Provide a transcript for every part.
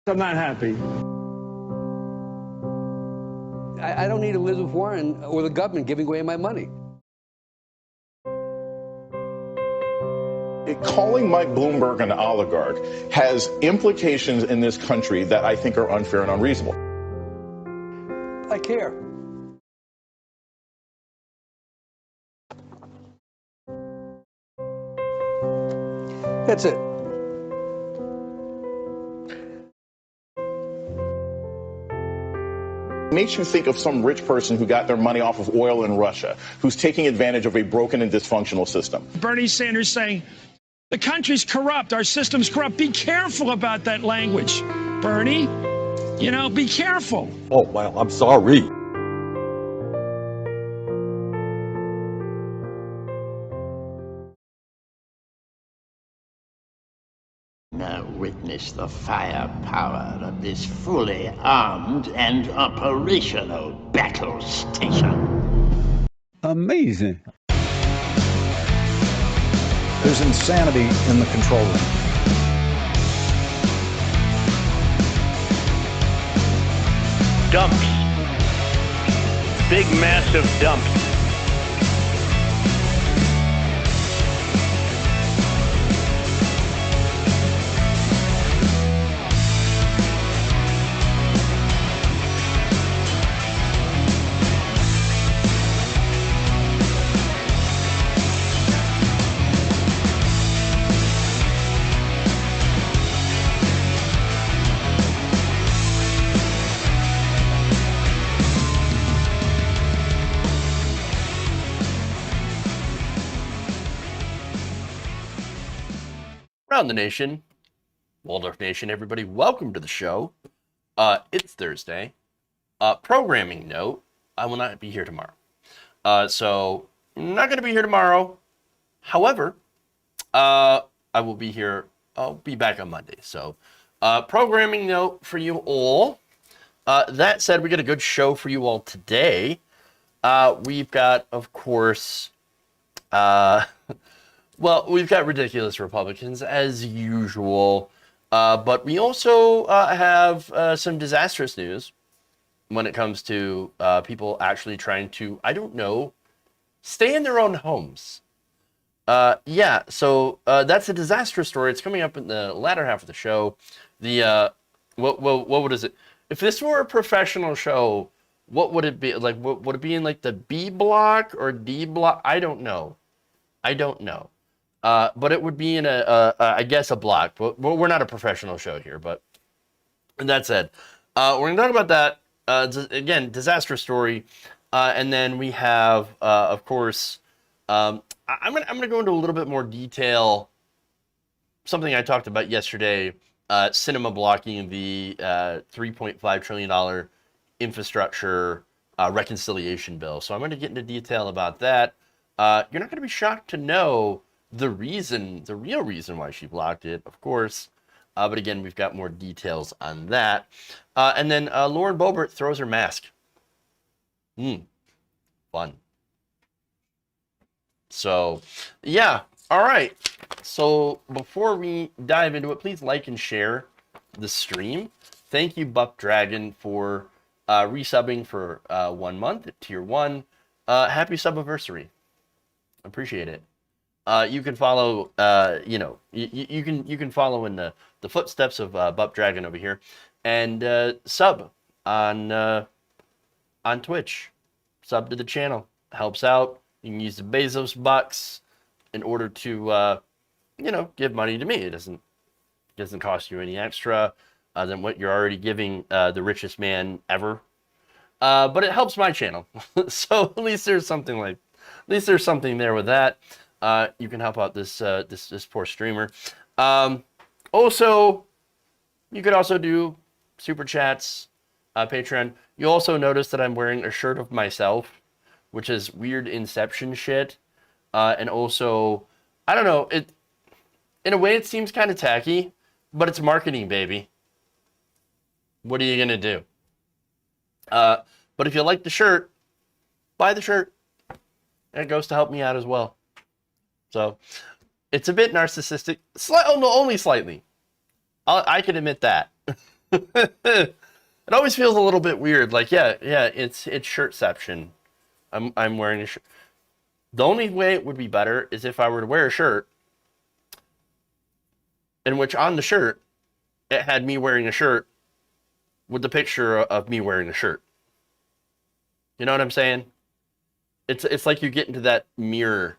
I'm not happy. I don't need Elizabeth Warren or the government giving away my money. Calling Mike Bloomberg an oligarch has implications in this country that I think are unfair and unreasonable. I care. That's it. Makes you think of some rich person who got their money off of oil in Russia, who's taking advantage of a broken and dysfunctional system. Bernie Sanders saying, the country's corrupt, our system's corrupt. Be careful about that language, Bernie. You know, be careful. Oh, well, I'm sorry. Now witness the firepower of this fully armed and operational battle station. Amazing. There's insanity in the control room. Dumps. Big, massive dumps. Around the nation, Waldorf Nation, everybody, welcome to the show. It's Thursday. Programming note, I will not be here tomorrow. So, I'm not going to be here tomorrow. However, I will be here. I'll be back on Monday. So, programming note for you all. That said, we got a good show for you all today. We've got, of course, well, we've got ridiculous Republicans, as usual, but we also have some disastrous news when it comes to people actually trying to, I don't know, stay in their own homes. Yeah, so that's a disastrous story. It's coming up in the latter half of the show. The, what is it? If this were a professional show, what would it be? Like, would it be in, like, the B block or D block? I don't know. But it would be in I guess, a block. But we're not a professional show here. But that said, we're going to talk about that. Again, disaster story. And then we have, of course, I'm gonna go into a little bit more detail. Something I talked about yesterday, Sinema blocking the $3.5 trillion infrastructure reconciliation bill. So I'm going to get into detail about that. You're not going to be shocked to know the real reason why she blocked it, of course. But again, we've got more details on that. And then Lauren Boebert throws her mask. Fun. So, yeah. All right. So before we dive into it, please like and share the stream. Thank you, Buck Dragon, for resubbing for 1 month at Tier 1. Happy subiversary. Appreciate it. You can follow, you can follow in the footsteps of Buck Dragon over here, and sub on Twitch. Sub to the channel. Helps out. You can use the Bezos bucks in order to, give money to me. It doesn't cost you any extra than what you're already giving the richest man ever. But it helps my channel. So at least there's something there with that. You can help out this poor streamer. Also, you could also do super chats, Patreon. You'll also notice that I'm wearing a shirt of myself, which is weird Inception shit. And also, I don't know, in a way it seems kind of tacky, but it's marketing, baby. What are you gonna do? But if you like the shirt, buy the shirt. And it goes to help me out as well. So it's a bit narcissistic, only slightly. I can admit that. It always feels a little bit weird. Like, yeah, it's shirtception. I'm wearing a shirt. The only way it would be better is if I were to wear a shirt in which on the shirt it had me wearing a shirt with the picture of me wearing a shirt. You know what I'm saying? It's like you get into that mirror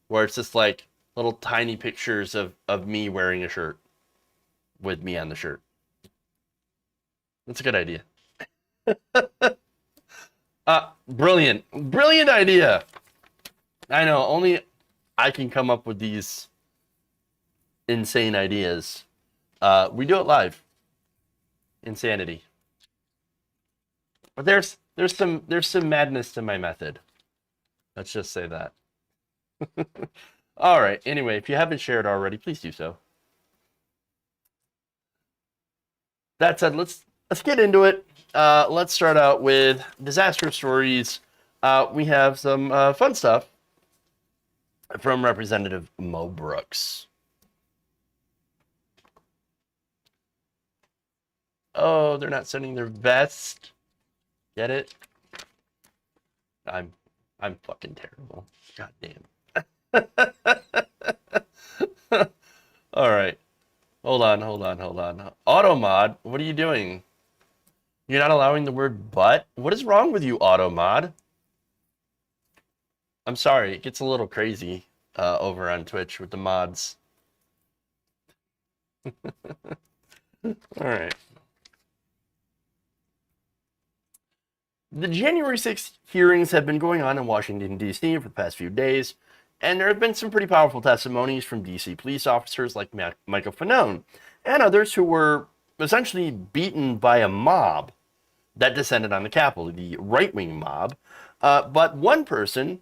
where it's just like little tiny pictures of me wearing a shirt with me on the shirt. That's a good idea. Brilliant idea. I know, only I can come up with these insane ideas. We do it live. Insanity. But there's some madness to my method. Let's just say that. All right. Anyway, if you haven't shared already, please do so. That said, let's get into it. Let's start out with disaster stories. We have some fun stuff from Representative Mo Brooks. Oh, they're not sending their vest. Get it? I'm fucking terrible. God damn. All right. Hold on. Automod, what are you doing? You're not allowing the word but? What is wrong with you, Automod? I'm sorry, it gets a little crazy over on Twitch with the mods. All right. The January 6th hearings have been going on in Washington, D.C. for the past few days, and there have been some pretty powerful testimonies from D.C. police officers like Michael Fanone and others who were essentially beaten by a mob that descended on the Capitol, the right-wing mob. But one person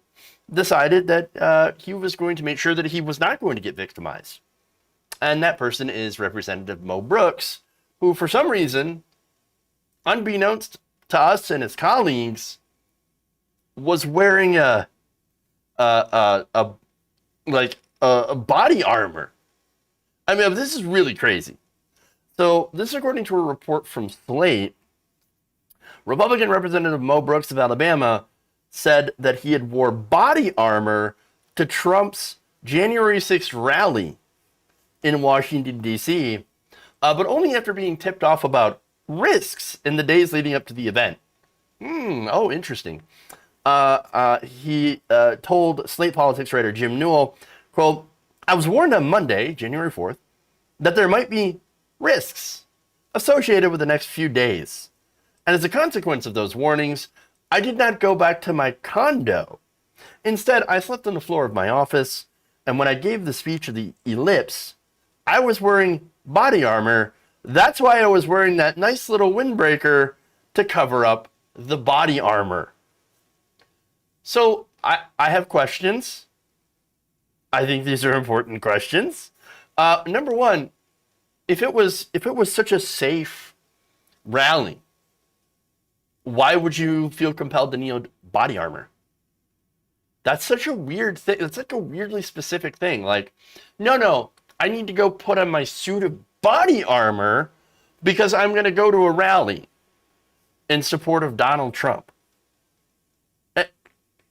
decided that he was going to make sure that he was not going to get victimized. And that person is Representative Mo Brooks, who for some reason, unbeknownst to us and his colleagues, was wearing a body armor. I mean, this is really crazy. So this is according to a report from Slate. Republican Representative Mo Brooks of Alabama said that he had wore body armor to Trump's January 6th rally in Washington, D.C., but only after being tipped off about risks in the days leading up to the event. Oh, interesting. He told Slate Politics writer Jim Newell, quote, "I was warned on Monday, January 4th, that there might be risks associated with the next few days. And as a consequence of those warnings, I did not go back to my condo. Instead, I slept on the floor of my office, and when I gave the speech of the ellipse, I was wearing body armor. That's why I was wearing that nice little windbreaker to cover up the body armor." So I have questions. I think these are important questions. Number one, if it was such a safe rally, why would you feel compelled to need body armor? That's such a weird thing. That's like a weirdly specific thing. Like, no, I need to go put on my suit of body armor because I'm going to go to a rally in support of Donald Trump.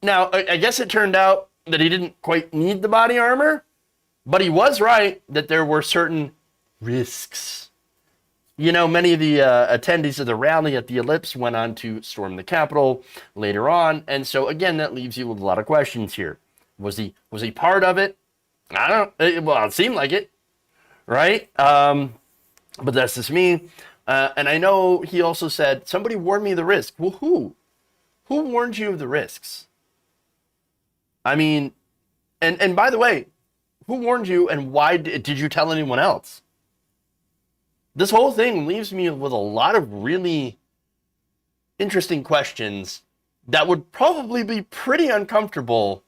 Now, I guess it turned out that he didn't quite need the body armor, but he was right that there were certain risks. You know, many of the attendees of the rally at the Ellipse went on to storm the Capitol later on, and so again, that leaves you with a lot of questions here. Was he part of it? Well, it seemed like it, right? But that's just me. And I know he also said, somebody warned me of the risk. Well, who? Who warned you of the risks? I mean, and by the way, who warned you and why did you tell anyone else? This whole thing leaves me with a lot of really interesting questions that would probably be pretty uncomfortable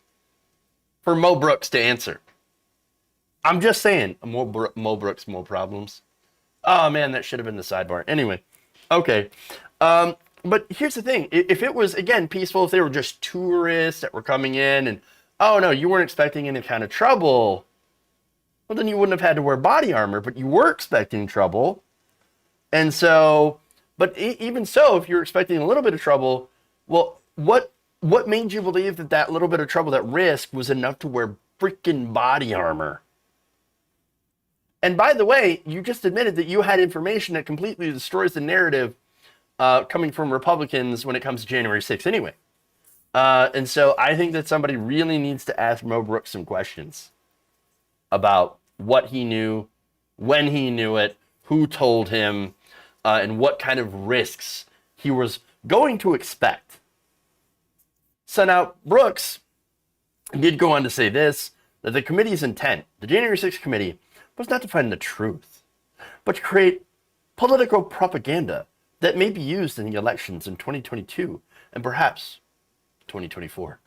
for Mo Brooks to answer. I'm just saying, Mo Brooks, more problems. Oh man, that should have been the sidebar. Anyway, okay. But here's the thing. If it was, again, peaceful, if they were just tourists that were coming in and, oh no, you weren't expecting any kind of trouble, well, then you wouldn't have had to wear body armor, but you were expecting trouble. And so, but even so, if you're expecting a little bit of trouble, well, what made you believe that that little bit of trouble, that risk, was enough to wear freaking body armor? And by the way, you just admitted that you had information that completely destroys the narrative coming from Republicans when it comes to January 6th anyway. And so I think that somebody really needs to ask Mo Brooks some questions about what he knew, when he knew it, who told him, and what kind of risks he was going to expect. So now Brooks did go on to say this, that the committee's intent, the January 6th committee, was not to find the truth, but to create political propaganda that may be used in the elections in 2022 and perhaps 2024.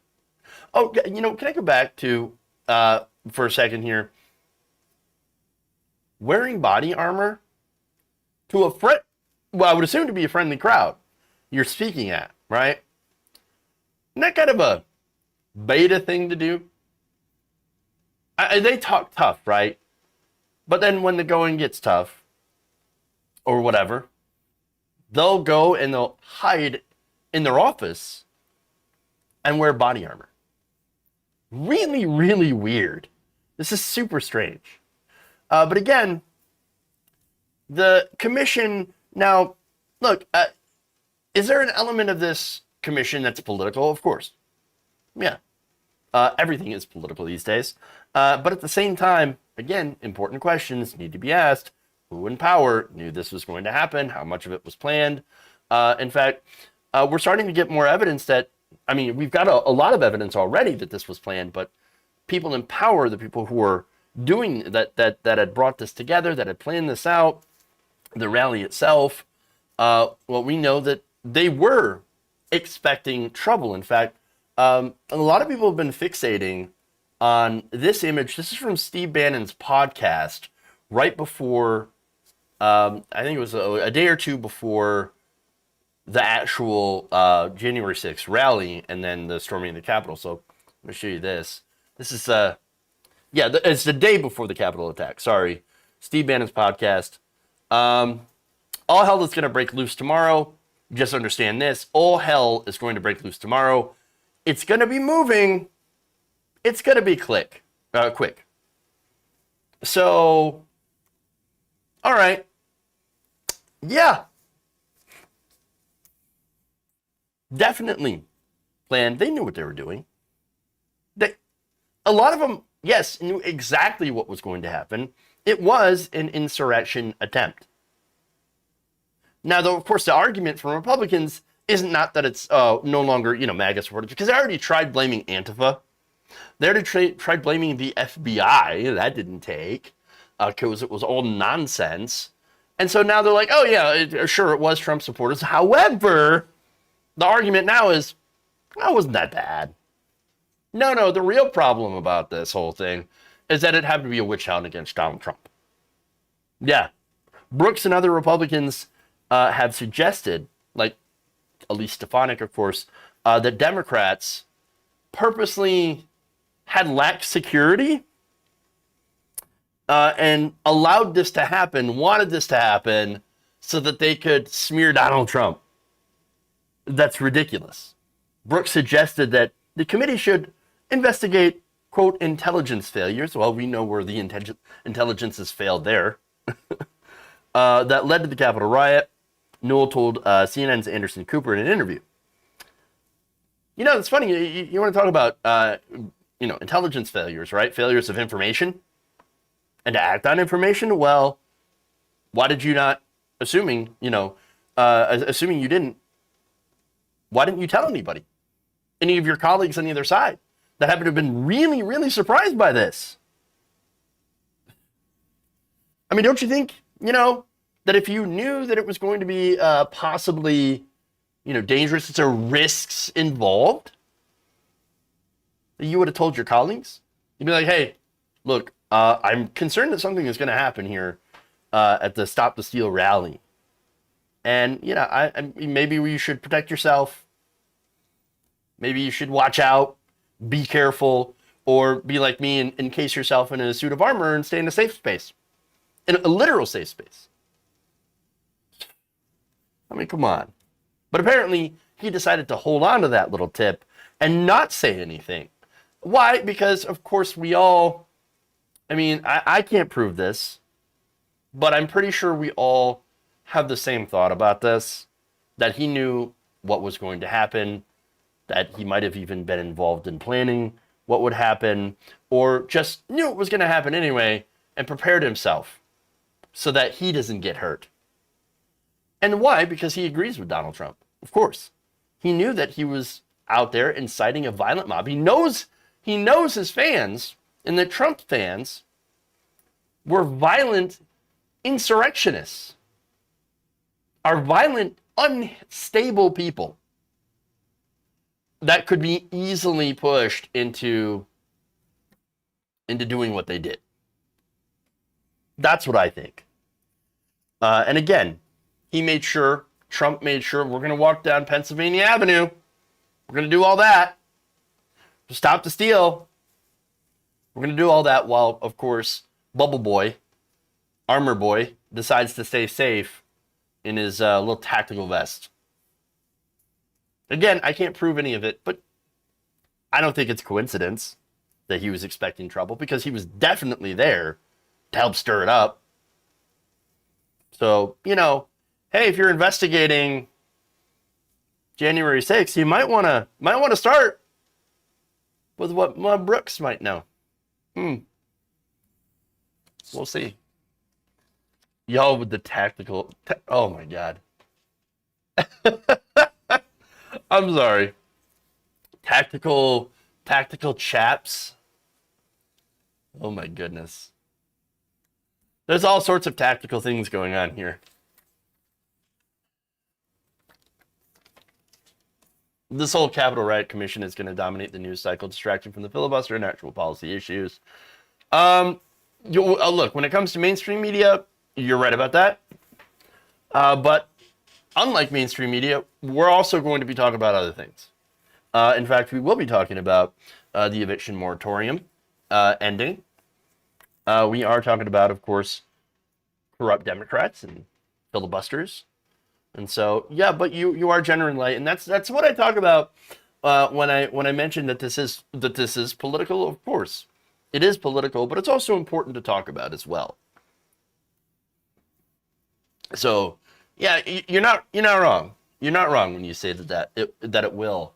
Oh, can I go back to, for a second here? Wearing body armor to I would assume to be a friendly crowd you're speaking at, right? Isn't that kind of a beta thing to do? They talk tough, right? But then when the going gets tough, or whatever, they'll go and they'll hide in their office and wear body armor. Really, really weird. This is super strange. But again, the commission, now, look, is there an element of this commission that's political? Of course. Yeah. Everything is political these days. But at the same time, again, important questions need to be asked. Who in power knew this was going to happen? How much of it was planned? In fact, we're starting to get more evidence that, we've got a lot of evidence already that this was planned, but people in power, the people who were doing that had brought this together, that had planned this out, the rally itself, we know that they were expecting trouble. In fact, a lot of people have been fixating on this image. This is from Steve Bannon's podcast right before, I think it was a day or two before the actual January 6th rally and then the storming of the Capitol. So let me show you this. This is, it's the day before the Capitol attack. Sorry. Steve Bannon's podcast. All hell is going to break loose tomorrow. Just understand this. All hell is going to break loose tomorrow. It's going to be moving. It's going to be quick. So, all right. Yeah. Definitely planned. They knew what they were doing. A lot of them, yes, knew exactly what was going to happen. It was an insurrection attempt. Now, though, of course, the argument from Republicans isn't not that it's no longer, MAGA supporters, because they already tried blaming Antifa. They already tried blaming the FBI. That didn't take, because it was all nonsense. And so now they're like, oh, yeah, sure, it was Trump supporters. However, the argument now is, oh, it wasn't that bad. No, the real problem about this whole thing is that it happened to be a witch hunt against Donald Trump. Yeah. Brooks and other Republicans have suggested, like Elise Stefanik, of course, that Democrats purposely had lacked security and allowed this to happen, wanted this to happen, so that they could smear Donald Trump. That's ridiculous. Brooks suggested that the committee should investigate, quote, intelligence failures. Well, we know where the intelligence has failed there. That led to the Capitol riot. Newell told CNN's Anderson Cooper in an interview. It's funny. You want to talk about, intelligence failures, right? Failures of information and to act on information. Well, why did you not, assuming you didn't, why didn't you tell anybody? Any of your colleagues on the other side that happen to have been really, really surprised by this? Don't you think, that if you knew that it was going to be possibly, dangerous, there are risks involved, that you would have told your colleagues? You'd be like, hey, look, I'm concerned that something is going to happen here at the Stop the Steal rally. And, maybe you should protect yourself. Maybe you should watch out, be careful, or be like me and encase yourself in a suit of armor and stay in a safe space, in a literal safe space. I mean, come on. But apparently, he decided to hold on to that little tip and not say anything. Why? Because, of course, we all... I mean, I can't prove this, but I'm pretty sure we all have the same thought about this, that he knew what was going to happen, that he might have even been involved in planning what would happen, or just knew it was going to happen anyway and prepared himself so that he doesn't get hurt. And why? Because he agrees with Donald Trump, of course. He knew that he was out there inciting a violent mob. He knows his fans, and the Trump fans were violent insurrectionists, are violent, unstable people that could be easily pushed into doing what they did. That's what I think. And again, Trump made sure we're going to walk down Pennsylvania Avenue. We're going to do all that. Stop the steal. We're going to do all that while, of course, Bubble Boy, Armor Boy, decides to stay safe in his little tactical vest. Again, I can't prove any of it, but I don't think it's coincidence that he was expecting trouble, because he was definitely there to help stir it up. So, hey, if you're investigating January 6th, you might want to start with what Mud Brooks might know. We'll see. Y'all with the tactical... oh, my God. I'm sorry. Tactical chaps. Oh, my goodness. There's all sorts of tactical things going on here. This whole Capitol Riot Commission is going to dominate the news cycle, distracting from the filibuster and actual policy issues. Look, when it comes to mainstream media, you're right about that. But unlike mainstream media, we're also going to be talking about other things. In fact, we will be talking about the eviction moratorium ending. We are talking about, of course, corrupt Democrats and filibusters. And so, yeah, but you are genuine light, and that's what I talk about when I mention that this is political. Of course, it is political, but it's also important to talk about as well. So, yeah, you're not wrong. You're not wrong when you say that it will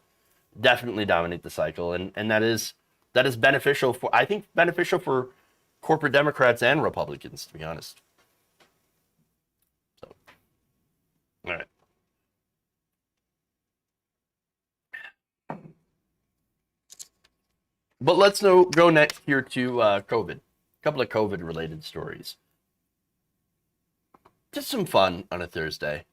definitely dominate the cycle, and that is beneficial for, I think, beneficial for corporate Democrats and Republicans, to be honest. So, all right. But let's go next here to COVID. A couple of COVID-related stories. Just some fun on a Thursday.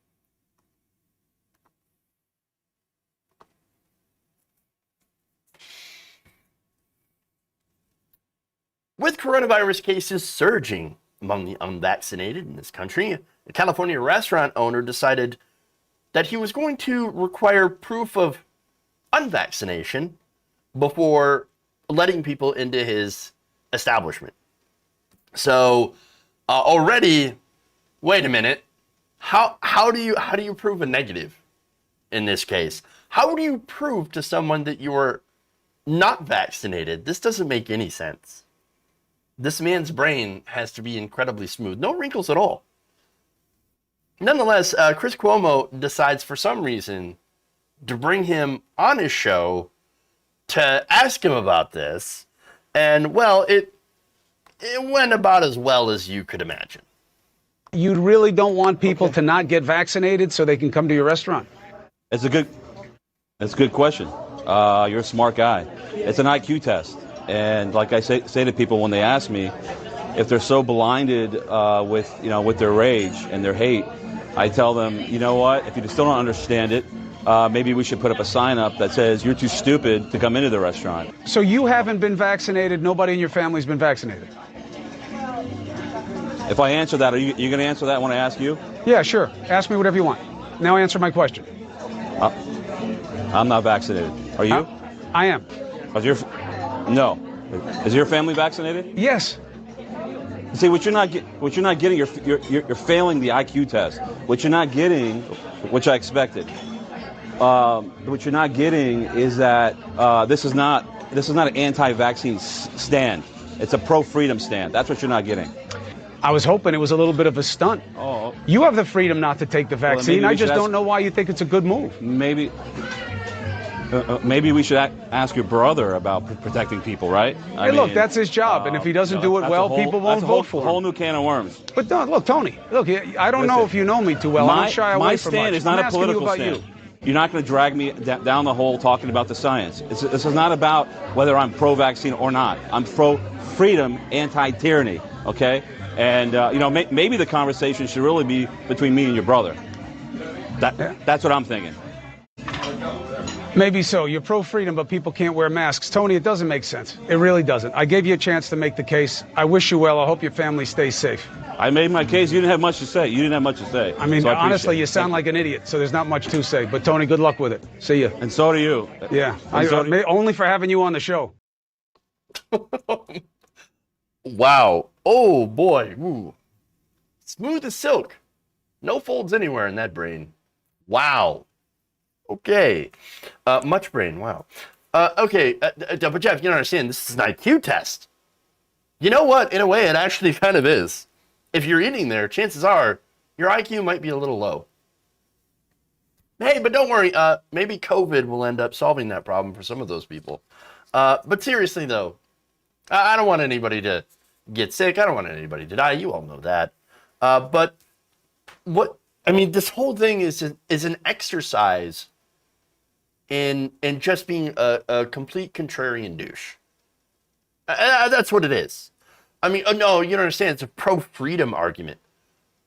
With coronavirus cases surging among the unvaccinated in this country, a California restaurant owner decided that he was going to require proof of unvaccination before letting people into his establishment. So already, wait a minute, how do you prove a negative in this case? How do you prove to someone that you're not vaccinated? This doesn't make any sense. This man's brain has to be incredibly smooth. No wrinkles at all. Nonetheless, Chris Cuomo decides for some reason to bring him on his show to ask him about this. And, well, it went about as well as you could imagine. You really don't want people to not get vaccinated so they can come to your restaurant? That's a good question. You're a smart guy. It's an IQ test. And like I say to people when they ask me, if they're so blinded with their rage and their hate, I tell them, you know what? If you still don't understand it, maybe we should put up a sign up that says you're too stupid to come into the restaurant. So you haven't been vaccinated. Nobody in your family's been vaccinated. If I answer that, are you going to answer that when I ask you? Yeah, sure. Ask me whatever you want. Now answer my question. I'm not vaccinated. Are you? I am. No. Is your family vaccinated? Yes. See, what you're not getting, you're failing the IQ test. What you're not getting, which I expected, what you're not getting is that this is not an anti-vaccine stand. It's a pro-freedom stand. That's what you're not getting. I was hoping it was a little bit of a stunt. Oh. You have the freedom not to take the vaccine. Well, I just don't know why you think it's a good move. Maybe we should ask your brother about protecting people, right? Hey, look, that's his job, and if he doesn't do it well, people won't vote for him. That's a whole new can of worms. But no, look, Tony, look, I don't know if you know me too well. I don't shy away from much. My stand is not a political stand. You're not going to drag me down the hole talking about the science. This is not about whether I'm pro-vaccine or not. I'm pro-freedom, anti-tyranny, okay? And, maybe the conversation should really be between me and your brother. That's what I'm thinking. Maybe so. You're pro-freedom, but people can't wear masks. Tony, it doesn't make sense. It really doesn't. I gave you a chance to make the case. I wish you well. I hope your family stays safe. I made my case. You didn't have much to say. I mean, so honestly, you sound like an idiot, so there's not much to say. But, Tony, good luck with it. See you. And so do you. Yeah. Only for having you on the show. Wow. Oh, boy. Ooh. Smooth as silk. No folds anywhere in that brain. Wow. Okay. Much brain. Wow. Okay. But Jeff, you don't understand. This is an IQ test. You know what? In a way, it actually kind of is. If you're eating there, chances are your IQ might be a little low. Hey, but don't worry. Maybe COVID will end up solving that problem for some of those people. But seriously, though, I don't want anybody to get sick. I don't want anybody to die. You all know that. But this whole thing is an exercise in just being a complete contrarian douche. That's what it is. No, you don't understand. It's a pro-freedom argument.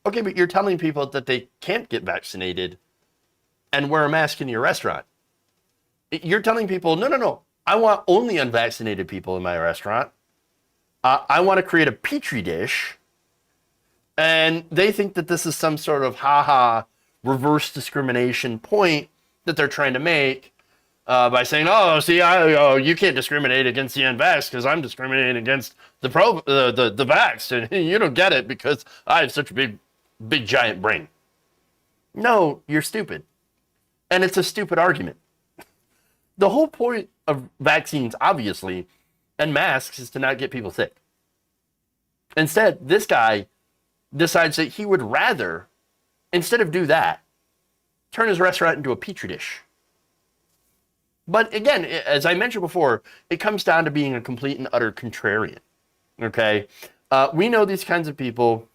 Okay, but you're telling people that they can't get vaccinated and wear a mask in your restaurant. You're telling people, no, I want only unvaccinated people in my restaurant. I want to create a petri dish. And they think that this is some sort of reverse discrimination point that they're trying to make by saying, you can't discriminate against the unvaxxed because I'm discriminating against the vaxxed, and you don't get it because I have such a big giant brain. No, you're stupid. And it's a stupid argument. The whole point of vaccines, obviously, and masks is to not get people sick. Instead, this guy decides that he would rather, instead of do that, turn his restaurant into a petri dish. But again, as I mentioned before, it comes down to being a complete and utter contrarian. Okay? We know these kinds of people,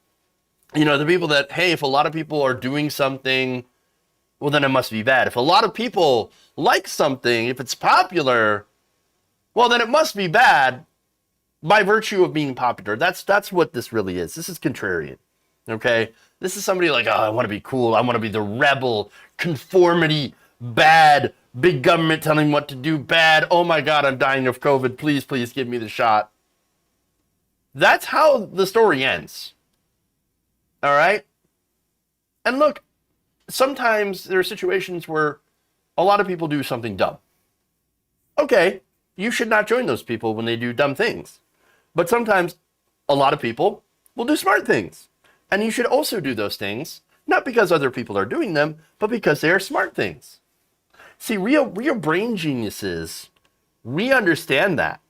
the people that, hey, if a lot of people are doing something, well, then it must be bad. If a lot of people like something, if it's popular, well, then it must be bad by virtue of being popular. That's what this really is. This is contrarian. Okay? This is somebody like, I want to be cool. I want to be the rebel, conformity, bad, big government telling me what to do, bad. Oh my God, I'm dying of COVID. Please give me the shot. That's how the story ends. All right? And look, sometimes there are situations where a lot of people do something dumb. Okay, you should not join those people when they do dumb things. But sometimes a lot of people will do smart things. And you should also do those things, not because other people are doing them, but because they are smart things. See, real brain geniuses, we understand that.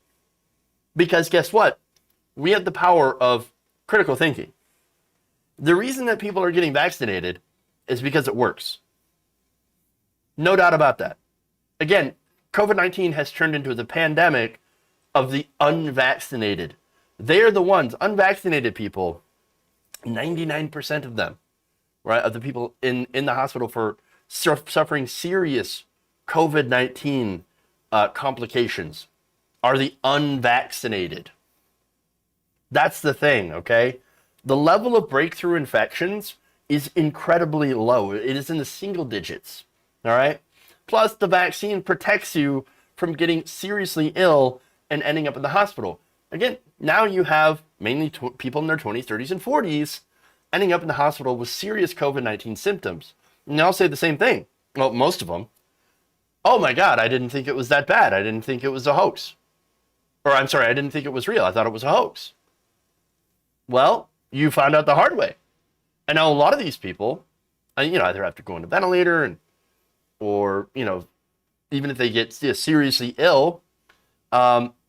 Because guess what? We have the power of critical thinking. The reason that people are getting vaccinated is because it works. No doubt about that. Again, COVID-19 has turned into the pandemic of the unvaccinated. They are the ones, unvaccinated people, 99% of them, right, of the people in the hospital for suffering serious COVID-19 complications are the unvaccinated. That's the thing, okay? The level of breakthrough infections is incredibly low. It is in the single digits, all right? Plus, the vaccine protects you from getting seriously ill and ending up in the hospital. Again, now you have mainly people in their 20s, 30s, and 40s ending up in the hospital with serious COVID-19 symptoms. And they'll say the same thing. Well, most of them. Oh my God, I didn't think it was that bad. I didn't think it was a hoax. Or I'm sorry, I didn't think it was real. I thought it was a hoax. Well, you found out the hard way. And now a lot of these people, either have to go on a ventilator or, even if they get seriously ill,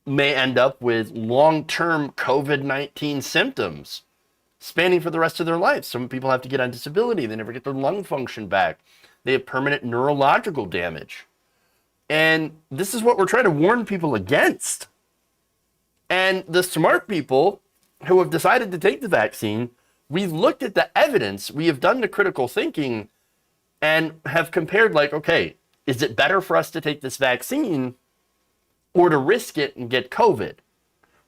may end up with long-term COVID-19 symptoms spanning for the rest of their life. Some people have to get on disability. They never get their lung function back. They have permanent neurological damage. And this is what we're trying to warn people against. And the smart people who have decided to take the vaccine, we've looked at the evidence, we have done the critical thinking, and have compared, like, okay, is it better for us to take this vaccine or to risk it and get COVID?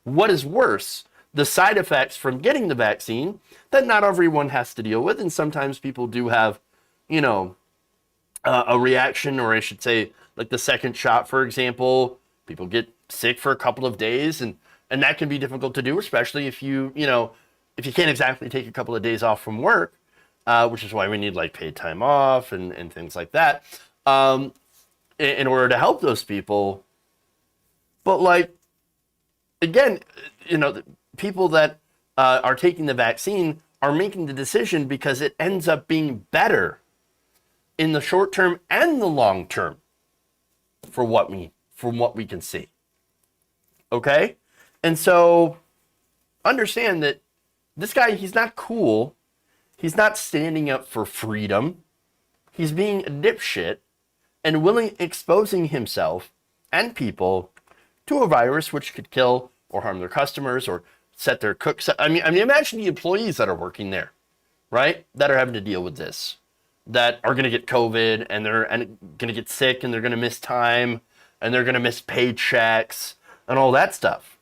What is worse? The side effects from getting the vaccine that not everyone has to deal with, and sometimes people do have, a reaction, or I should say, like the second shot, for example, people get sick for a couple of days, and that can be difficult to do, especially if you can't exactly take a couple of days off from work, which is why we need like paid time off and things like that, in order to help those people. But like, again, the people that are taking the vaccine are making the decision because it ends up being better in the short term and the long term from what we can see. Okay? And so understand that this guy, he's not cool. He's not standing up for freedom. He's being a dipshit and exposing himself and people to a virus which could kill or harm their customers or set their cooks. I mean, imagine the employees that are working there, right? That are having to deal with this, that are going to get COVID and they're going to get sick and they're going to miss time and they're going to miss paychecks and all that stuff.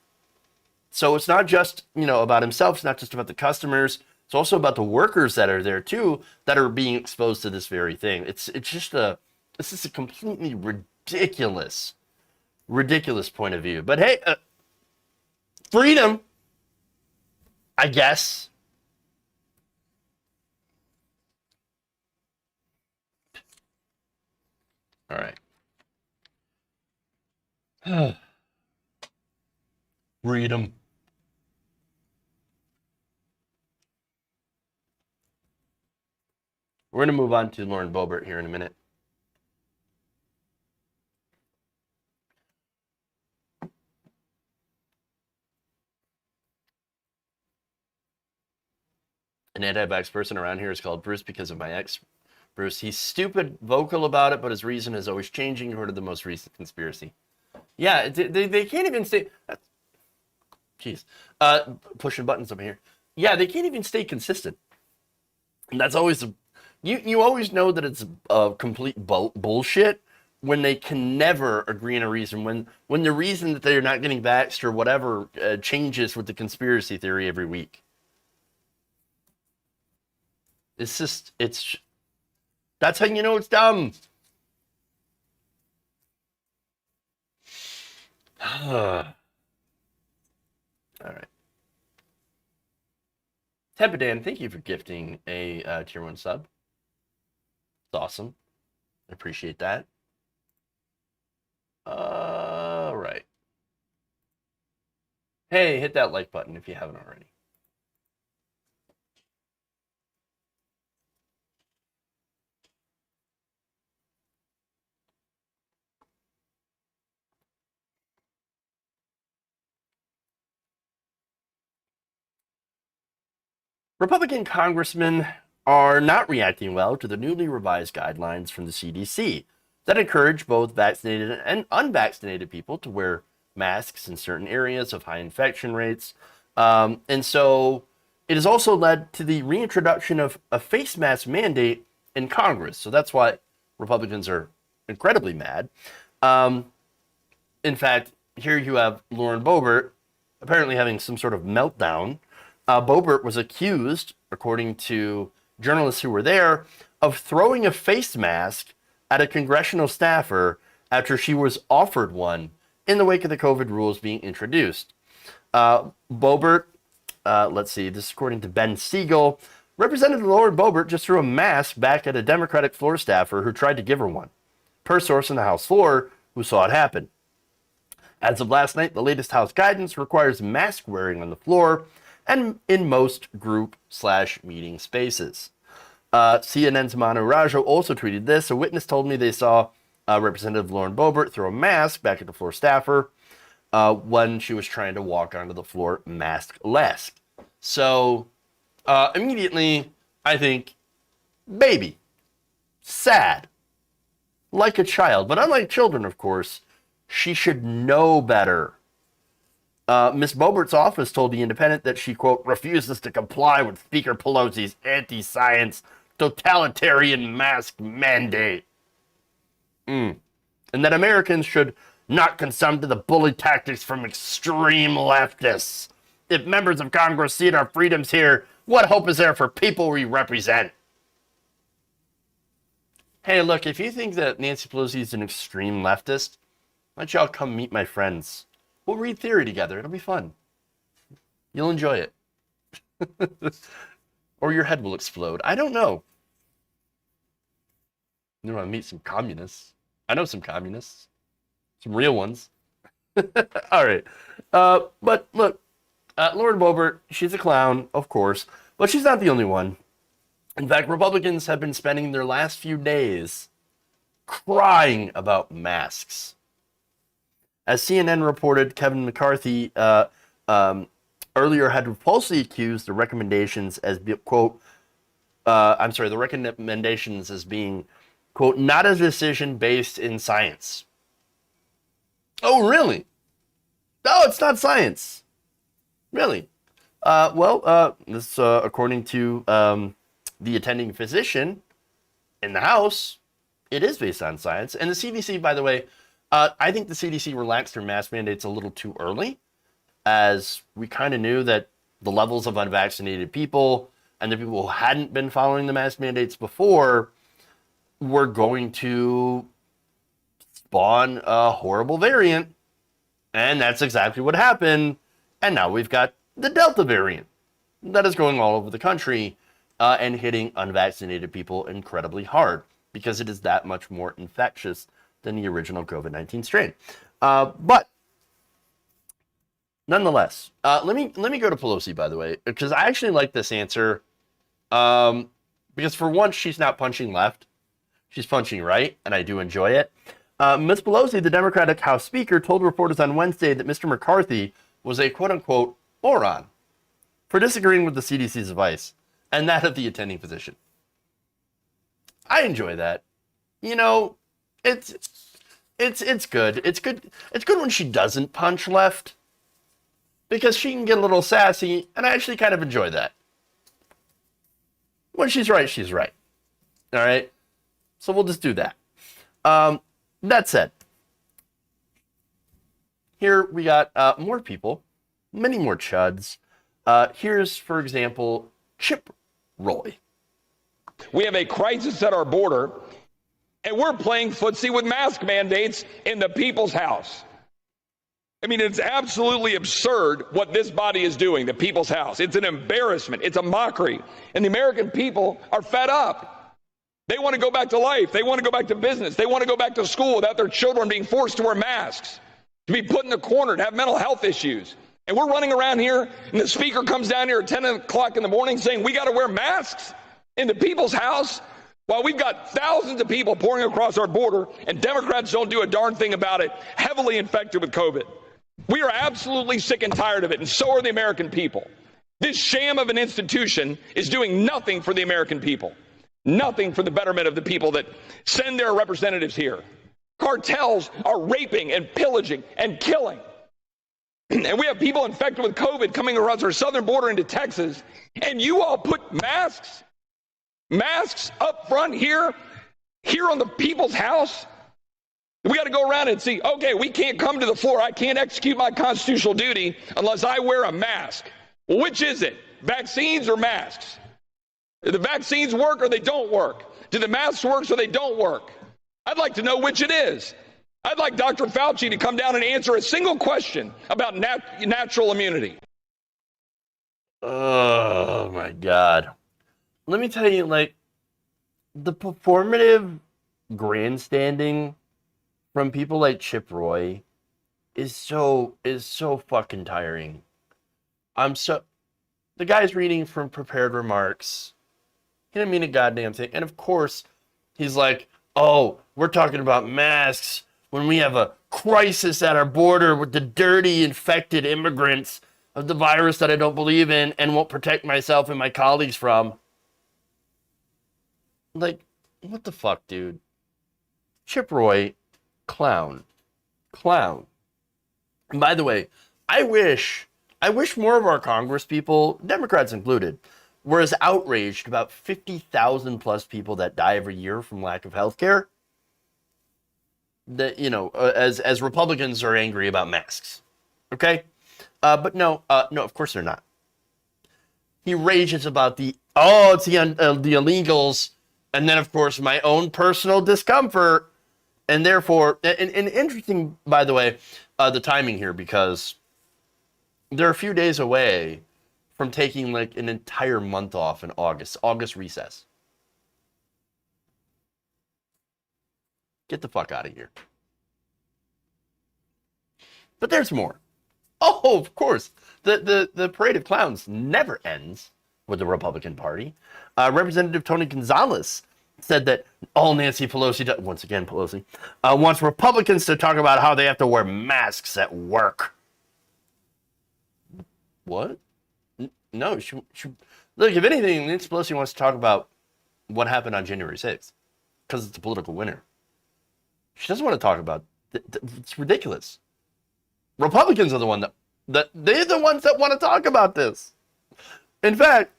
So it's not just, about himself. It's not just about the customers. It's also about the workers that are there too, that are being exposed to this very thing. This is a completely ridiculous point of view. But hey, freedom, I guess. All right. Freedom. We're going to move on to Lauren Boebert here in a minute. An anti-vax person around here is called Bruce because of my ex. Bruce, he's stupid, vocal about it, but his reason is always changing. You heard of the most recent conspiracy. Yeah, they can't even stay. Jeez, pushing buttons over here. Yeah, they can't even stay consistent. And that's always you always know that it's complete bullshit when they can never agree on a reason. When the reason that they're not getting vaxxed or whatever changes with the conspiracy theory every week. That's how you know it's dumb. All right. Tepedan, thank you for gifting a tier 1 sub. It's awesome. I appreciate that. All right. Hey, hit that like button if you haven't already. Republican congressmen are not reacting well to the newly revised guidelines from the CDC that encourage both vaccinated and unvaccinated people to wear masks in certain areas of high infection rates. And so it has also led to the reintroduction of a face mask mandate in Congress. So that's why Republicans are incredibly mad. In fact, here you have Lauren Boebert apparently having some sort of meltdown. Boebert was accused, according to journalists who were there, of throwing a face mask at a congressional staffer after she was offered one in the wake of the COVID rules being introduced. Boebert, let's see, this is according to Ben Siegel, Representative Lauren Boebert just threw a mask back at a Democratic floor staffer who tried to give her one, per source on the House floor who saw it happen. As of last night, the latest House guidance requires mask wearing on the floor and in most group/meeting spaces. CNN's Manu Rajo also tweeted this. A witness told me they saw Representative Lauren Boebert throw a mask back at the floor staffer when she was trying to walk onto the floor maskless. So immediately, I think, baby, sad, like a child. But unlike children, of course, she should know better. Ms. Boebert's office told The Independent that she, quote, refuses to comply with Speaker Pelosi's anti-science totalitarian mask mandate. And that Americans should not consume to the bully tactics from extreme leftists. If members of Congress cede our freedoms here, what hope is there for people we represent? Hey, look, if you think that Nancy Pelosi is an extreme leftist, why don't y'all come meet my friends? We'll read theory together. It'll be fun. You'll enjoy it. Or your head will explode. I don't know. You want to meet some communists? I know some communists. Some real ones. All right. But look, Lauren Boebert, she's a clown, of course, but she's not the only one. In fact, Republicans have been spending their last few days crying about masks. As CNN reported, Kevin McCarthy earlier had falsely accused the recommendations as, quote, the recommendations as being, quote, not a decision based in science. Oh, really? No, it's not science. Really? This, according to the attending physician in the House, it is based on science. And the CDC, by the way, I think the CDC relaxed their mask mandates a little too early, as we kind of knew that the levels of unvaccinated people and the people who hadn't been following the mask mandates before were going to spawn a horrible variant. And that's exactly what happened. And now we've got the Delta variant that is going all over the country and hitting unvaccinated people incredibly hard because it is that much more infectious than the original COVID-19 strain. But nonetheless, let me go to Pelosi, by the way, because I actually like this answer. Because for once, she's not punching left. She's punching right, and I do enjoy it. Ms. Pelosi, the Democratic House Speaker, told reporters on Wednesday that Mr. McCarthy was a quote-unquote moron for disagreeing with the CDC's advice and that of the attending physician. I enjoy that. You know, it's good. It's good. It's good when she doesn't punch left because she can get a little sassy, and I actually kind of enjoy that. When she's right, she's right. All right? So we'll just do that. That said, here we got more people, many more chuds. Here's, for example, Chip Roy. We have a crisis at our border, and we're playing footsie with mask mandates in the people's house. I mean, it's absolutely absurd what this body is doing, the people's house. It's an embarrassment. It's a mockery. And the American people are fed up. They want to go back to life. They want to go back to business. They want to go back to school without their children being forced to wear masks, to be put in a corner, to have mental health issues. And we're running around here, and the speaker comes down here at 10 o'clock in the morning saying we got to wear masks in the people's house while we've got thousands of people pouring across our border, and Democrats don't do a darn thing about it, heavily infected with COVID. We are absolutely sick and tired of it, and so are the American people. This sham of an institution is doing nothing for the American people. Nothing for the betterment of the people that send their representatives here. Cartels are raping and pillaging and killing. And we have people infected with COVID coming across our southern border into Texas. And you all put masks up front here on the people's house. We got to go around and see, okay, we can't come to the floor. I can't execute my constitutional duty unless I wear a mask. Well, which is it? Vaccines or masks? Do the vaccines work or they don't work? Do the masks work so they don't work? I'd like to know which it is. I'd like Dr. Fauci to come down and answer a single question about natural immunity. Oh, my God. Let me tell you, like, the performative grandstanding from people like Chip Roy is so fucking tiring. The guy's reading from prepared remarks. He didn't mean a goddamn thing. And of course, he's like, oh, we're talking about masks when we have a crisis at our border with the dirty, infected immigrants of the virus that I don't believe in and won't protect myself and my colleagues from. Like, what the fuck, dude? Chip Roy, clown. Clown. And by the way, I wish more of our Congress people, Democrats included, were as outraged about 50,000 plus people that die every year from lack of health care. That, you know, as Republicans are angry about masks. Okay? But no, of course they're not. He rages about it's the illegals, and then of course my own personal discomfort, and therefore, and interesting, by the way, the timing here, because they're a few days away from taking like an entire month off in August recess. Get the fuck out of here. But there's more. Oh, of course. The parade of clowns never ends with the Republican Party. Representative Tony Gonzalez said that all Nancy Pelosi, once again Pelosi, wants Republicans to talk about how they have to wear masks at work. What? No, she look, if anything, Nancy Pelosi wants to talk about what happened on January 6th because it's a political winner. She doesn't want to talk about it's ridiculous. Republicans are the one that they're the ones that want to talk about this. In fact,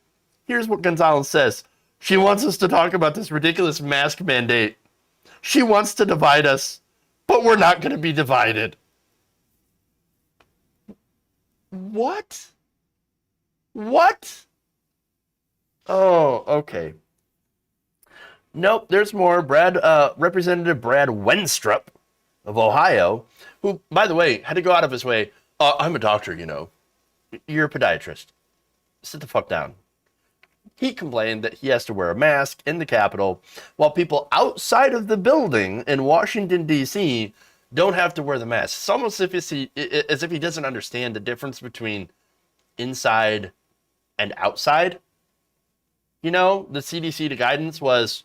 here's what Gonzalez says. She wants us to talk about this ridiculous mask mandate. She wants to divide us, but we're not going to be divided. What? What? Oh, okay. Nope, there's more. Representative Brad Wenstrup of Ohio, who, by the way, had to go out of his way. I'm a doctor, you know. You're a podiatrist. Sit the fuck down. He complained that he has to wear a mask in the Capitol while people outside of the building in Washington, D.C. don't have to wear the mask. It's almost as if he doesn't understand the difference between inside and outside. You know, the CDC the guidance was,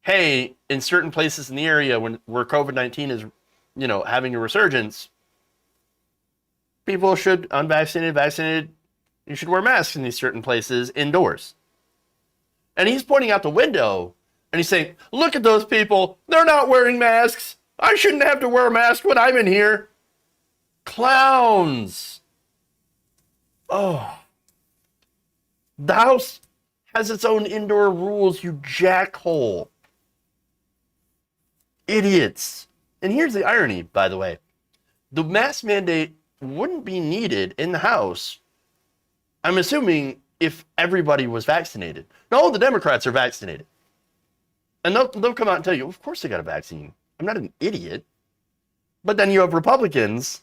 hey, in certain places in the area where COVID-19 is, you know, having a resurgence, people should, unvaccinated, vaccinated, you should wear masks in these certain places indoors. And he's pointing out the window and he's saying, look at those people. They're not wearing masks. I shouldn't have to wear a mask when I'm in here. Clowns. Oh. The House has its own indoor rules, you jackhole. Idiots. And here's the irony, by the way. The mask mandate wouldn't be needed in the House, I'm assuming, if everybody was vaccinated. No, the Democrats are vaccinated. And they'll come out and tell you, of course they got a vaccine. I'm not an idiot. But then you have Republicans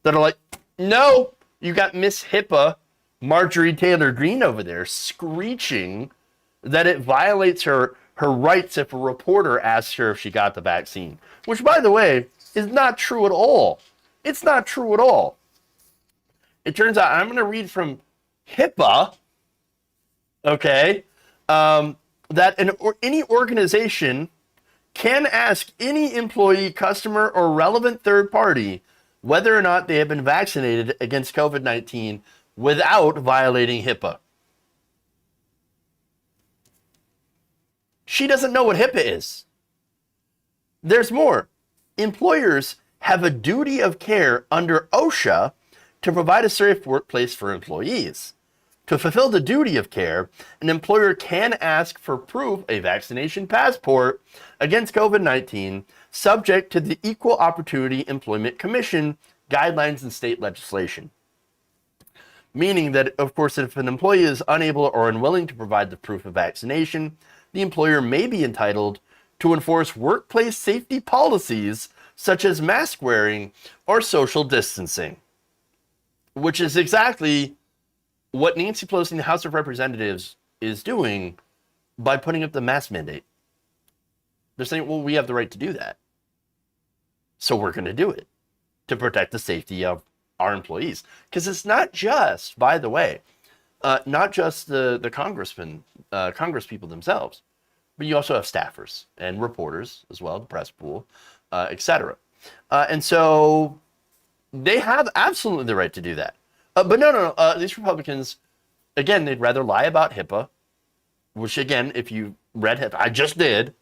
that are like, no, you got Miss HIPAA, Marjorie Taylor Greene over there screeching that it violates her rights if a reporter asks her if she got the vaccine. Which, by the way, is not true at all. It's not true at all. It turns out, I'm going to read from HIPAA, okay, that any organization can ask any employee, customer, or relevant third party whether or not they have been vaccinated against COVID-19 without violating HIPAA. She doesn't know what HIPAA is. There's more. Employers have a duty of care under OSHA to provide a safe workplace for employees. To fulfill the duty of care, an employer can ask for proof, a vaccination passport, against COVID-19, subject to the Equal Opportunity Employment Commission guidelines and state legislation. Meaning that, of course, if an employee is unable or unwilling to provide the proof of vaccination, the employer may be entitled to enforce workplace safety policies such as mask wearing or social distancing. Which is exactly what Nancy Pelosi in the House of Representatives is doing by putting up the mask mandate. They're saying, well, we have the right to do that. So we're going to do it to protect the safety of our employees. Because it's not just, by the way, not just the congressmen, Congress people themselves, but you also have staffers and reporters as well, the press pool, etc. And so they have absolutely the right to do that. But no. These Republicans, again, they'd rather lie about HIPAA, which, again, if you read HIPAA, I just did,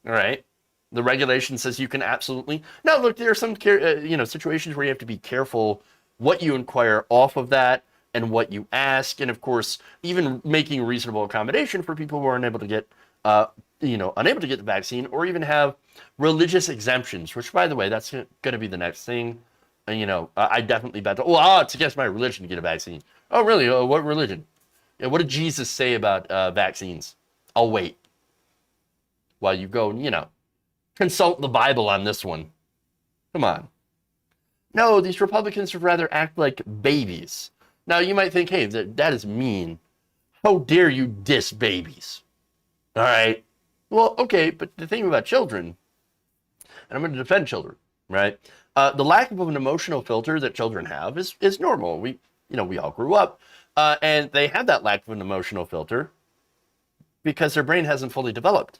all right? The regulation says you can absolutely... Now, look, there are some situations where you have to be careful what you inquire off of that and what you ask. And, of course, even making reasonable accommodation for people who are unable to get the vaccine, or even have religious exemptions, which, by the way, that's going to be the next thing. I definitely bet it's against my religion to get a vaccine. Oh, really? What religion? Yeah, what did Jesus say about vaccines? I'll wait while you go, consult the Bible on this one. Come on. No, these Republicans would rather act like babies. Now, you might think, hey, that is mean. How dare you diss babies? All right. Well, okay, but the thing about children, and I'm going to defend children, right? The lack of an emotional filter that children have is normal. We all grew up, and they have that lack of an emotional filter because their brain hasn't fully developed.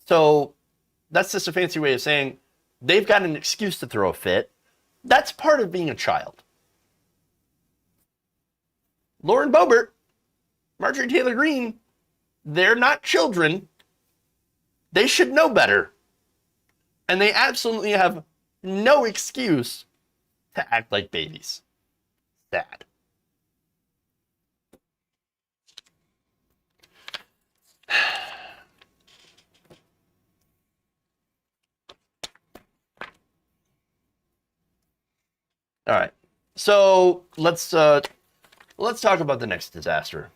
So that's just a fancy way of saying they've got an excuse to throw a fit. That's part of being a child. Lauren Boebert, Marjorie Taylor Greene, they're not children. They should know better. And they absolutely have no excuse to act like babies. Sad. All right. So let's talk about the next disaster.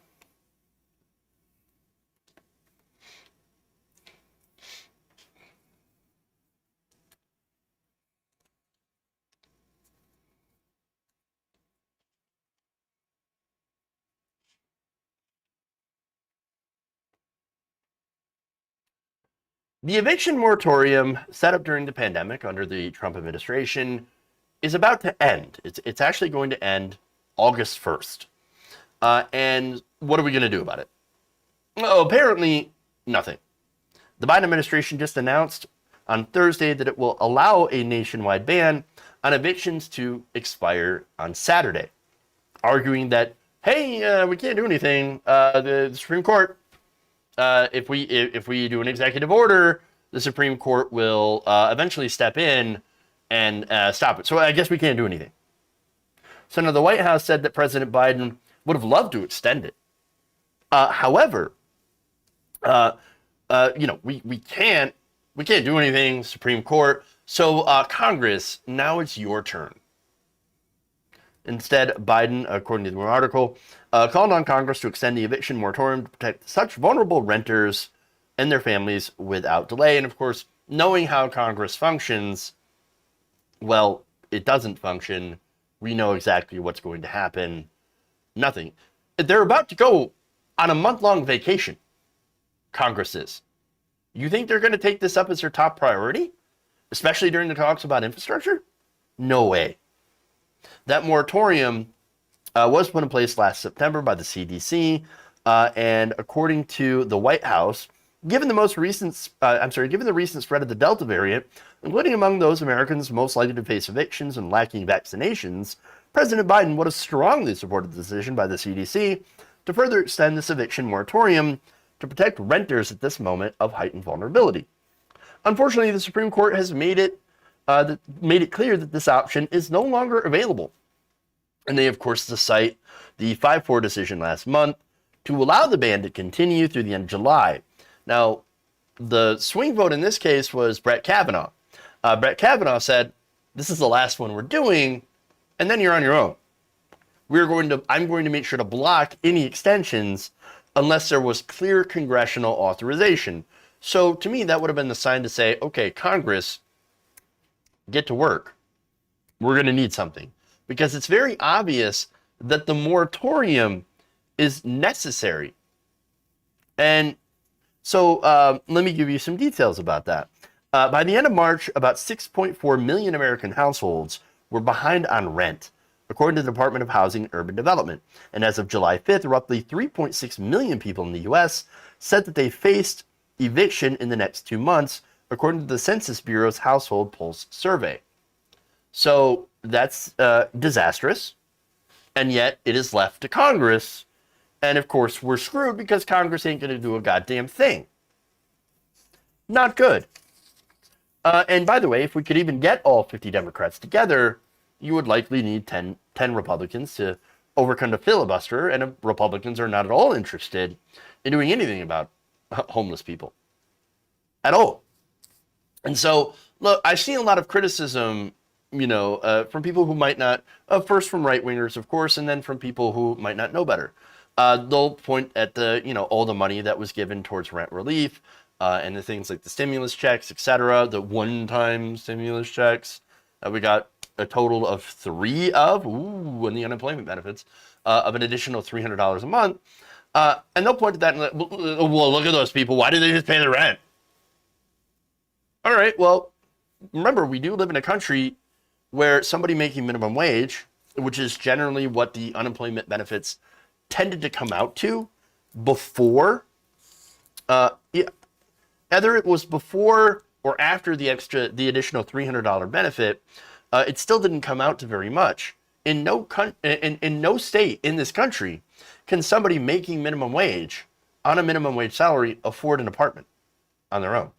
The eviction moratorium set up during the pandemic under the Trump administration is about to end. It's actually going to end August 1st. And what are we going to do about it? Oh, apparently nothing. The Biden administration just announced on Thursday that it will allow a nationwide ban on evictions to expire on Saturday, arguing that, hey, we can't do anything. The Supreme Court, if we do an executive order, the Supreme Court will eventually step in and stop it. So I guess we can't do anything. So now the White House said that President Biden would have loved to extend it. However, we can't do anything, Supreme Court. So Congress, now it's your turn. Instead, Biden, according to the article, called on Congress to extend the eviction moratorium to protect such vulnerable renters and their families without delay. And of course, knowing how Congress functions, well, it doesn't function. We know exactly what's going to happen. Nothing. They're about to go on a month-long vacation. Congress is. You think they're going to take this up as their top priority? Especially during the talks about infrastructure? No way. That moratorium was put in place last September by the CDC, and according to the White House, given the recent spread of the Delta variant, including among those Americans most likely to face evictions and lacking vaccinations, President Biden would have strongly supported the decision by the CDC to further extend this eviction moratorium to protect renters at this moment of heightened vulnerability. Unfortunately, the Supreme Court has made it clear that this option is no longer available. And they, of course, cite the 5-4 decision last month to allow the ban to continue through the end of July. Now, the swing vote in this case was Brett Kavanaugh. Brett Kavanaugh said, this is the last one we're doing, and then you're on your own. I'm going to make sure to block any extensions unless there was clear congressional authorization. So to me, that would have been the sign to say, okay, Congress, get to work. We're going to need something. Because it's very obvious that the moratorium is necessary. And so let me give you some details about that. By the end of March, about 6.4 million American households were behind on rent, according to the Department of Housing and Urban Development. And as of July 5th, roughly 3.6 million people in the U.S. said that they faced eviction in the next 2 months, according to the Census Bureau's Household Pulse survey. So that's disastrous, and yet it is left to Congress, and of course we're screwed because Congress ain't going to do a goddamn thing. Not good. And by the way, if we could even get all 50 Democrats together, you would likely need 10 Republicans to overcome the filibuster, and Republicans are not at all interested in doing anything about homeless people. At all. And so, look, I've seen a lot of criticism, from people who might not, first from right-wingers, of course, and then from people who might not know better. They'll point at all the money that was given towards rent relief, and the things like the stimulus checks, etc., the one-time stimulus checks that we got a total of 3 of, and the unemployment benefits, of an additional $300 a month. And they'll point to that and, well, look at those people. Why did they just pay the rent? All right, well, remember, we do live in a country where somebody making minimum wage, which is generally what the unemployment benefits tended to come out to before, either it was before or after the additional $300 benefit, it still didn't come out to very much. In no state in this country can somebody making minimum wage on a minimum wage salary afford an apartment on their own.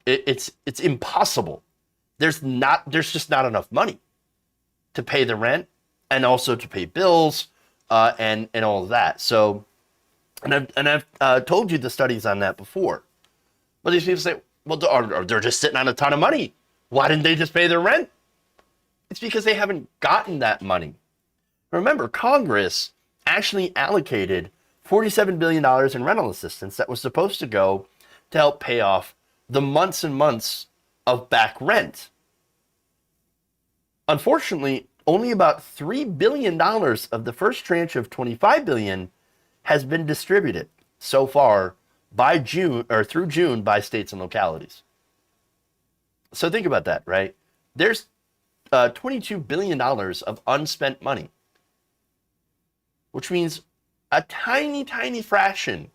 It's impossible. There's just not enough money to pay the rent and also to pay bills and all of that. So, and I've told you the studies on that before. But these people say, well, they're just sitting on a ton of money. Why didn't they just pay their rent? It's because they haven't gotten that money. Remember, Congress actually allocated $47 billion in rental assistance that was supposed to go to help pay off the months and months of back rent. Unfortunately, only about $3 billion of the first tranche of $25 billion has been distributed so far by June, or through June, by states and localities. So think about that, right? There's $22 billion of unspent money, which means a tiny, tiny fraction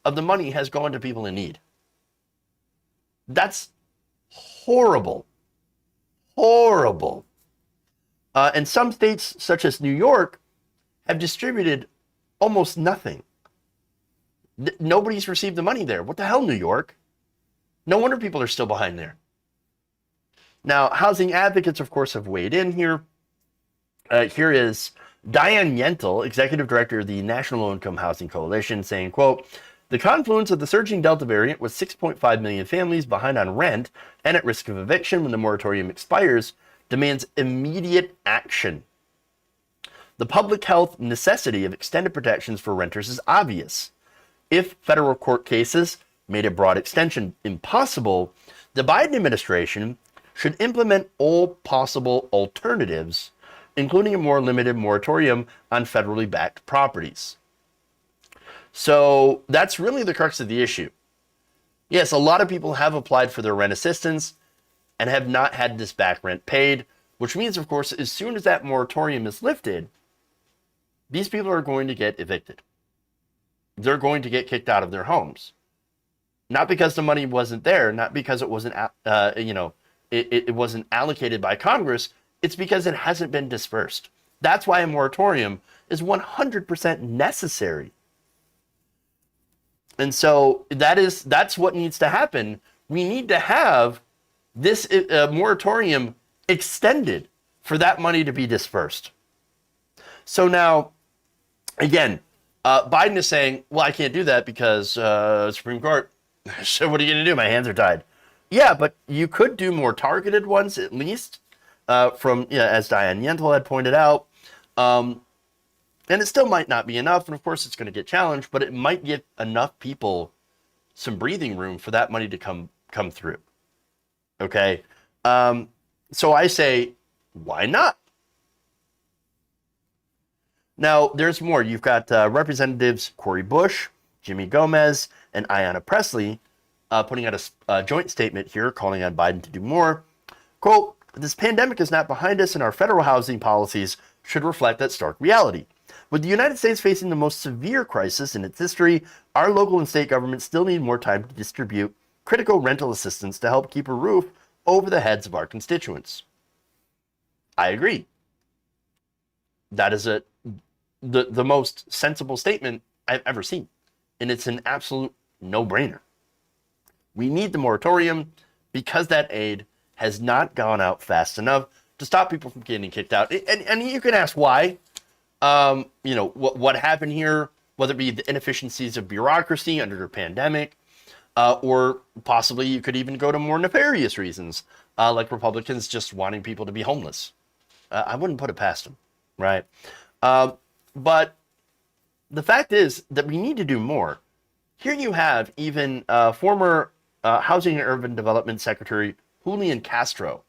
of the money has gone to people in need. That's horrible. Horrible. And some states, such as New York, have distributed almost nothing. Nobody's received the money there. What the hell, New York? No wonder people are still behind there. Now, housing advocates, of course, have weighed in here. Here is Diane Yentl, executive director of the National Low Income Housing Coalition, saying, quote, "The confluence of the surging Delta variant with 6.5 million families behind on rent and at risk of eviction when the moratorium expires demands immediate action. The public health necessity of extended protections for renters is obvious. If federal court cases made a broad extension impossible, the Biden administration should implement all possible alternatives, including a more limited moratorium on federally backed properties." So that's really the crux of the issue. Yes, a lot of people have applied for their rent assistance and have not had this back rent paid, which means, of course, as soon as that moratorium is lifted, these people are going to get evicted. They're going to get kicked out of their homes. Not because the money wasn't there, not because it wasn't, it wasn't allocated by Congress. It's because it hasn't been dispersed. That's why a moratorium is 100% necessary. And so that's what needs to happen. We need to have this moratorium extended for that money to be dispersed. So now, again, Biden is saying, well, I can't do that because Supreme Court. So what are you going to do? My hands are tied. Yeah, but you could do more targeted ones, at least, as Diane Yentl had pointed out. And it still might not be enough, and of course it's going to get challenged, but it might give enough people some breathing room for that money to come through. Okay? So I say, why not? Now, there's more. You've got Representatives Cori Bush, Jimmy Gomez, and Ayanna Pressley putting out a joint statement here calling on Biden to do more. Quote, This pandemic is not behind us, and our federal housing policies should reflect that stark reality. With the United States facing the most severe crisis in its history, our local and state governments still need more time to distribute critical rental assistance to help keep a roof over the heads of our constituents. I agree. That is the most sensible statement I've ever seen. And it's an absolute no-brainer. We need the moratorium because that aid has not gone out fast enough to stop people from getting kicked out. And you can ask why. What happened here, whether it be the inefficiencies of bureaucracy under the pandemic, or possibly you could even go to more nefarious reasons, like Republicans just wanting people to be homeless. I wouldn't put it past them, right? But the fact is that we need to do more. Here you have even former Housing and Urban Development Secretary Julian Castro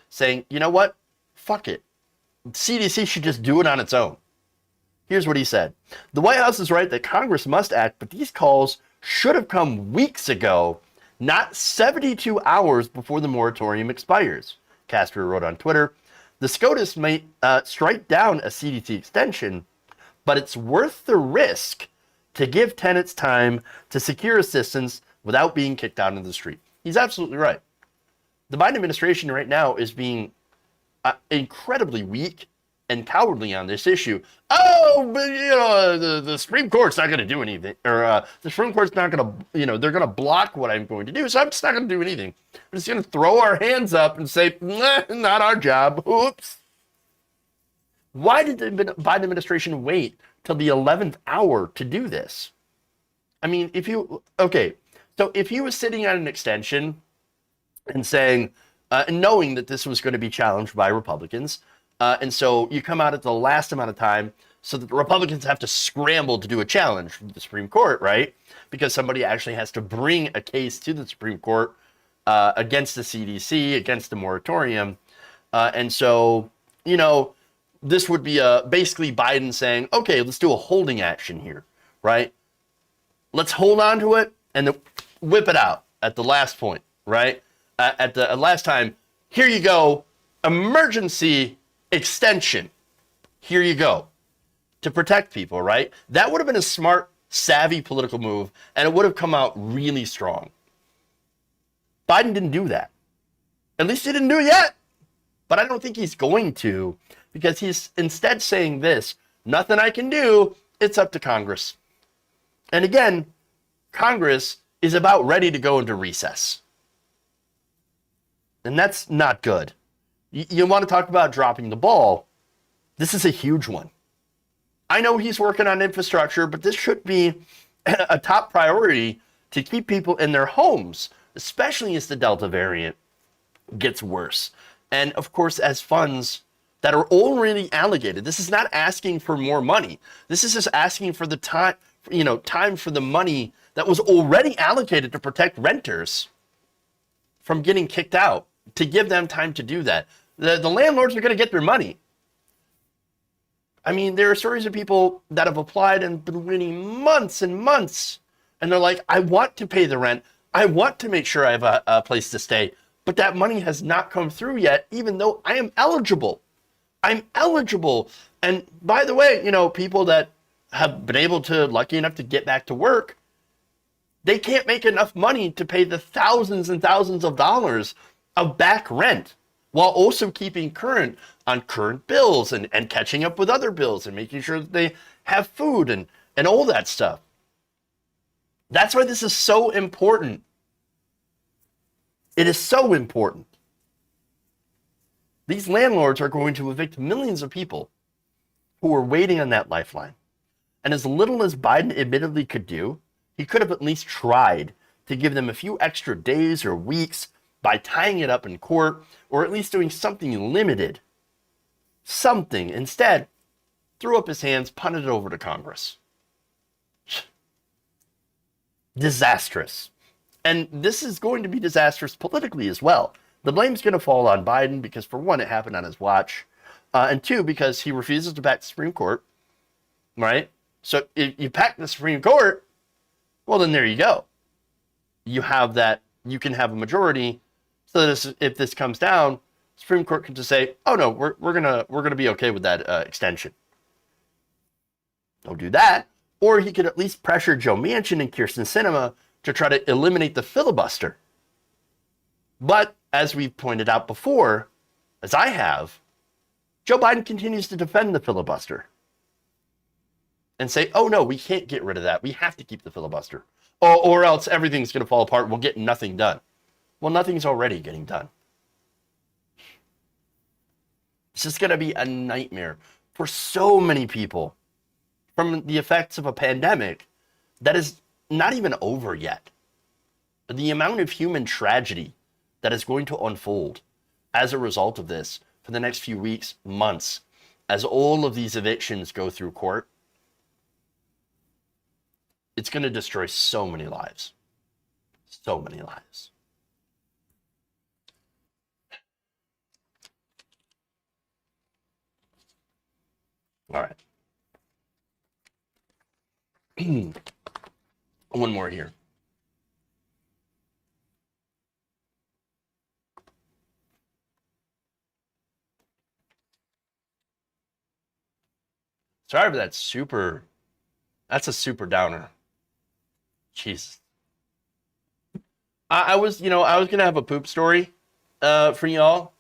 saying, you know what? Fuck it. CDC should just do it on its own. Here's what he said. The White House is right that Congress must act, but these calls should have come weeks ago, not 72 hours before the moratorium expires. Castro wrote on Twitter, the SCOTUS may strike down a CDC extension, but it's worth the risk to give tenants time to secure assistance without being kicked out into the street. He's absolutely right. The Biden administration right now is being incredibly weak and cowardly on this issue. Oh, but the Supreme Court's not going to do anything, or the Supreme Court's not going to, they're going to block what I'm going to do, so I'm just not going to do anything. We're just going to throw our hands up and say, nah, not our job. Oops. Why did the Biden administration wait till the 11th hour to do this? I mean, if he was sitting on an extension and saying, and knowing that this was going to be challenged by Republicans, and so you come out at the last amount of time so that the Republicans have to scramble to do a challenge from the Supreme Court, right? Because somebody actually has to bring a case to the Supreme Court against the CDC, against the moratorium. And so, this would be basically Biden saying, okay, let's do a holding action here, right? Let's hold on to it and then whip it out at the last point, right? At the last time, here you go, emergency extension. Here you go. To protect people, right? That would have been a smart, savvy political move, and it would have come out really strong. Biden didn't do that. At least he didn't do it yet. But I don't think he's going to, because he's instead saying this, nothing I can do, it's up to Congress. And again, Congress is about ready to go into recess. And that's not good. You want to talk about dropping the ball, this is a huge one. I know he's working on infrastructure, but this should be a top priority to keep people in their homes, especially as the Delta variant gets worse. And of course, as funds that are already allocated, this is not asking for more money. This is just asking for the time, time for the money that was already allocated to protect renters from getting kicked out, to give them time to do that. The landlords are going to get their money. I mean, there are stories of people that have applied and been waiting months and months. And they're like, I want to pay the rent. I want to make sure I have a place to stay. But that money has not come through yet, even though I am eligible. I'm eligible. And by the way, people that have been lucky enough to get back to work, they can't make enough money to pay the thousands and thousands of dollars of back rent, while also keeping current on current bills and catching up with other bills and making sure that they have food and all that stuff. That's why this is so important. It is so important. These landlords are going to evict millions of people who are waiting on that lifeline. And as little as Biden admittedly could do, he could have at least tried to give them a few extra days or weeks by tying it up in court, or at least doing something limited. Something. Instead, threw up his hands, punted it over to Congress. Disastrous. And this is going to be disastrous politically as well. The blame's going to fall on Biden because, for one, it happened on his watch. And two, because he refuses to back the Supreme Court. Right? So if you pack the Supreme Court, well, then there you go. You have that, you can have a majority. So that if this comes down, Supreme Court could just say, "Oh no, we're gonna be okay with that extension." He'll do that, or he could at least pressure Joe Manchin and Kyrsten Sinema to try to eliminate the filibuster. But as we've pointed out before, as I have, Joe Biden continues to defend the filibuster and say, "Oh no, we can't get rid of that. We have to keep the filibuster, or else everything's going to fall apart. We'll get nothing done." Well, nothing's already getting done. It's just going to be a nightmare for so many people from the effects of a pandemic that is not even over yet. The amount of human tragedy that is going to unfold as a result of this for the next few weeks, months, as all of these evictions go through court, it's going to destroy so many lives. So many lives. All right. One more here. Sorry for that that's a super downer. Jesus. I was going to have a poop story for y'all,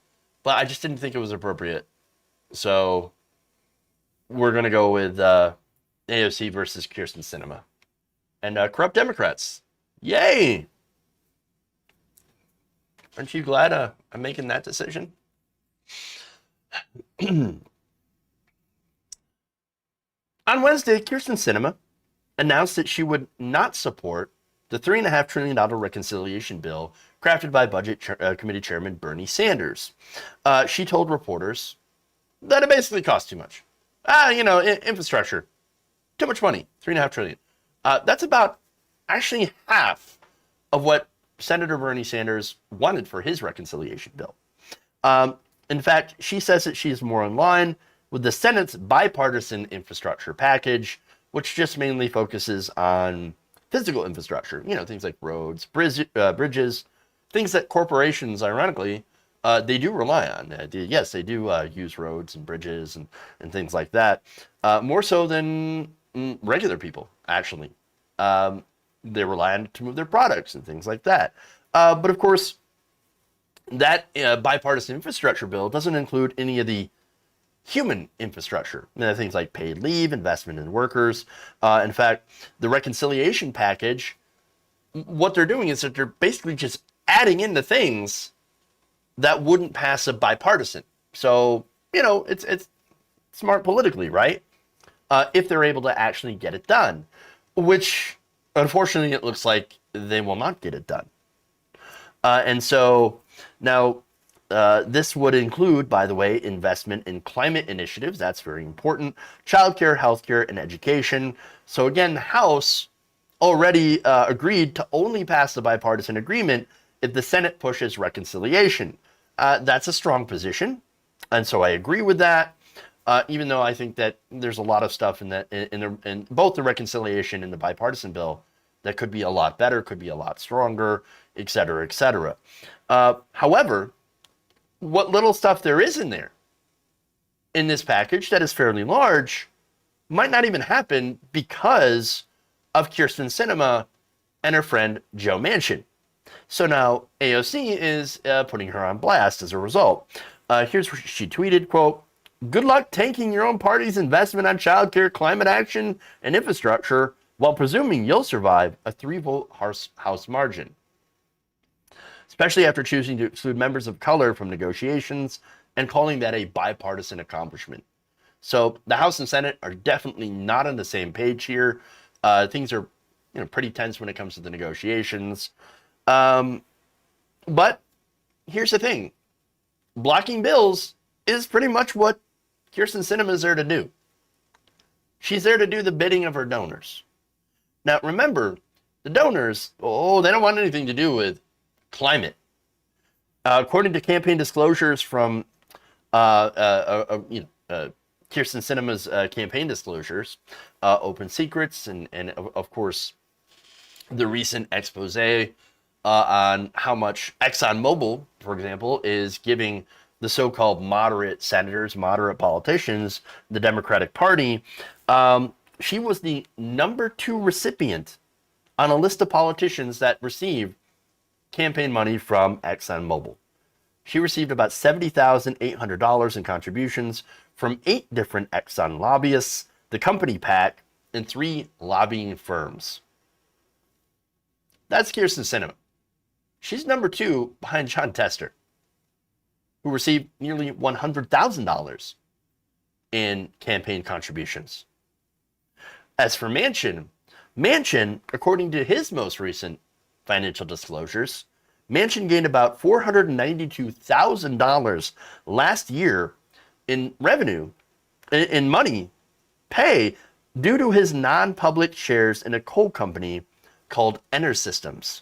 but I just didn't think it was appropriate. So we're going to go with AOC versus Kyrsten Sinema. And corrupt Democrats. Yay! Aren't you glad I'm making that decision? On Wednesday, Kyrsten Sinema announced that she would not support the $3.5 trillion reconciliation bill crafted by Budget Committee Chairman Bernie Sanders. She told reporters that it basically costs too much. Infrastructure, too much money, $3.5 trillion. That's about actually half of what Senator Bernie Sanders wanted for his reconciliation bill. In fact, she says that she is more in line with the Senate's bipartisan infrastructure package, which just mainly focuses on physical infrastructure, things like roads, bridges, things that corporations, ironically, they do rely on. Yes, they do use roads and bridges and things like that, more so than regular people, actually. They rely on it to move their products and things like that. But of course, that bipartisan infrastructure bill doesn't include any of the human infrastructure, things like paid leave, investment in workers. In fact, the reconciliation package, what they're doing is that they're basically just adding in the things that wouldn't pass a bipartisan. So, it's smart politically, right? If they're able to actually get it done, which unfortunately it looks like they will not get it done. And so now this would include, by the way, investment in climate initiatives. That's very important. Childcare, healthcare, and education. So again, the House already agreed to only pass the bipartisan agreement if the Senate pushes reconciliation. That's a strong position, and so I agree with that. Even though I think that there's a lot of stuff in both the reconciliation and the bipartisan bill that could be a lot better, could be a lot stronger, et cetera, et cetera. However, what little stuff there is in there in this package that is fairly large might not even happen because of Kyrsten Sinema and her friend Joe Manchin. So now AOC is putting her on blast as a result. Here's what she tweeted, quote, "Good luck tanking your own party's investment on childcare, climate action, and infrastructure while presuming you'll survive a 3-vote House margin, especially after choosing to exclude members of color from negotiations and calling that a bipartisan accomplishment." So the House and Senate are definitely not on the same page here. Things are pretty tense when it comes to the negotiations. But here's the thing. Blocking bills is pretty much what Kyrsten Sinema is there to do. She's there to do the bidding of her donors. Now, remember, the donors, they don't want anything to do with climate. According to campaign disclosures from Kyrsten Sinema's campaign disclosures, open secrets, and of course, the recent expose on how much ExxonMobil, for example, is giving the so-called moderate senators, moderate politicians, the Democratic Party. She was the #2 recipient on a list of politicians that received campaign money from ExxonMobil. She received about $70,800 in contributions from 8 different Exxon lobbyists, the company PAC, and 3 lobbying firms. That's Kyrsten Sinema. She's #2 behind Jon Tester, who received nearly $100,000 in campaign contributions. As for Manchin, according to his most recent financial disclosures, Manchin gained about $492,000 last year in revenue, in money, pay, due to his non-public shares in a coal company called EnerSystems,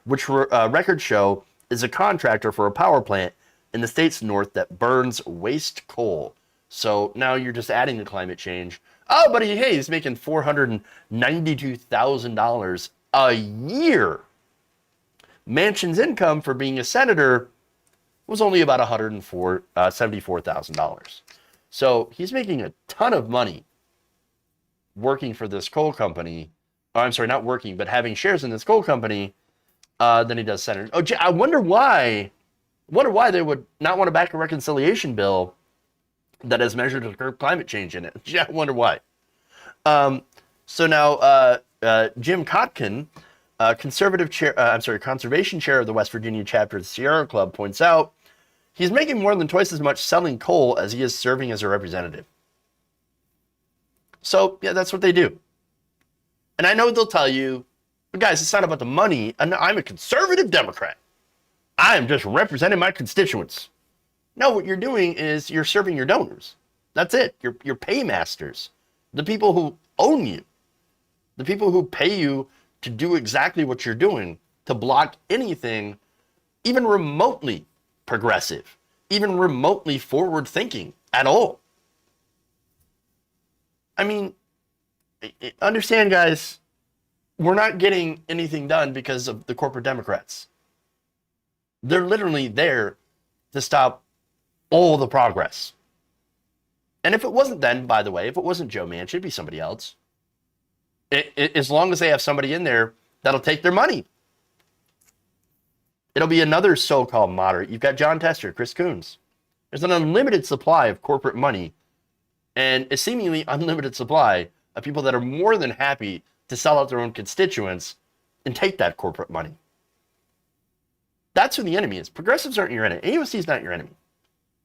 which records show is a contractor for a power plant in the state's north that burns waste coal. So now you're just adding to climate change. Oh, but he's making $492,000 a year. Manchin's income for being a senator was only about $74,000. So he's making a ton of money working for this coal company. Oh, I'm sorry, not working, but having shares in this coal company than he does senator. Oh, I wonder why they would not want to back a reconciliation bill that has measures to curb climate change in it. Yeah, I wonder why. So now Jim Kotkin, conservation chair of the West Virginia chapter of the Sierra Club, points out he's making more than twice as much selling coal as he is serving as a representative. So yeah, that's what they do. And I know they'll tell you, but guys, it's not about the money. I'm a conservative Democrat. I'm just representing my constituents. No, what you're doing is you're serving your donors. That's it. Your paymasters, the people who own you, the people who pay you to do exactly what you're doing, to block anything even remotely progressive, even remotely forward thinking at all. I mean, understand, guys, we're not getting anything done because of the corporate Democrats. They're literally there to stop all the progress. And if it wasn't then, by the way, if it wasn't Joe Manchin, it'd be somebody else. As long as they have somebody in there that'll take their money. It'll be another so-called moderate. You've got Jon Tester, Chris Coons. There's an unlimited supply of corporate money and a seemingly unlimited supply of people that are more than happy to sell out their own constituents and take that corporate money. That's who the enemy is. Progressives aren't your enemy. AOC is not your enemy.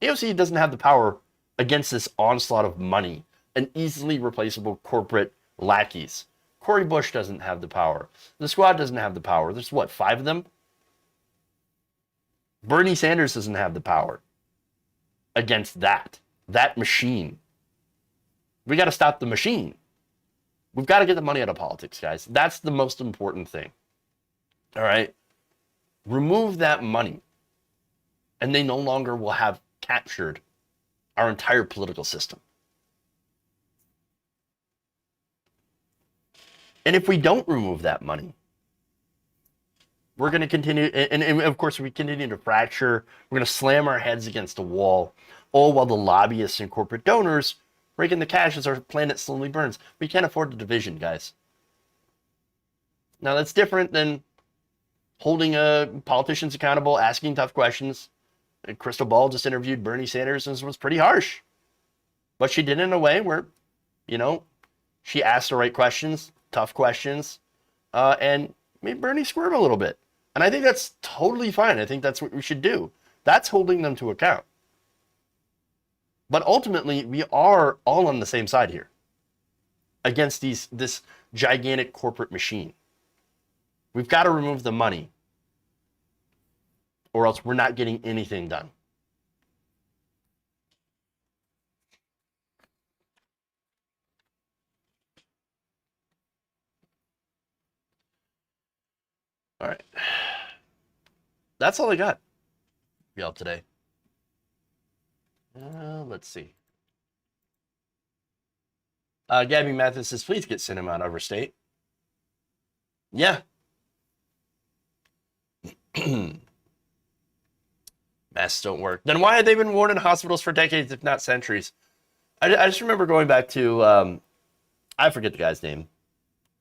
AOC doesn't have the power against this onslaught of money and easily replaceable corporate lackeys. Cori Bush doesn't have the power. The squad doesn't have the power. There's what, 5 of them? Bernie Sanders doesn't have the power against that machine. We got to stop the machine. We've got to get the money out of politics, guys. That's the most important thing. All right? Remove that money, and they no longer will have captured our entire political system. And if we don't remove that money, we're going to continue, and of course, we continue to fracture. We're going to slam our heads against a wall, all while the lobbyists and corporate donors rake in the cash as our planet slowly burns. We can't afford the division, guys. Now, that's different than holding politicians accountable, asking tough questions. And Crystal Ball just interviewed Bernie Sanders and was pretty harsh. But she did it in a way where, she asked the right questions, tough questions, and made Bernie squirm a little bit. And I think that's totally fine. I think that's what we should do. That's holding them to account. But ultimately, we are all on the same side here against this gigantic corporate machine. We've got to remove the money, or else we're not getting anything done. All right. That's all I got for y'all today. Let's see. Gabby Mathis says, please get Sinema on Overstate. Yeah. Matt masks don't work. Then why have they been worn in hospitals for decades, if not centuries? I just remember going back to, I forget the guy's name,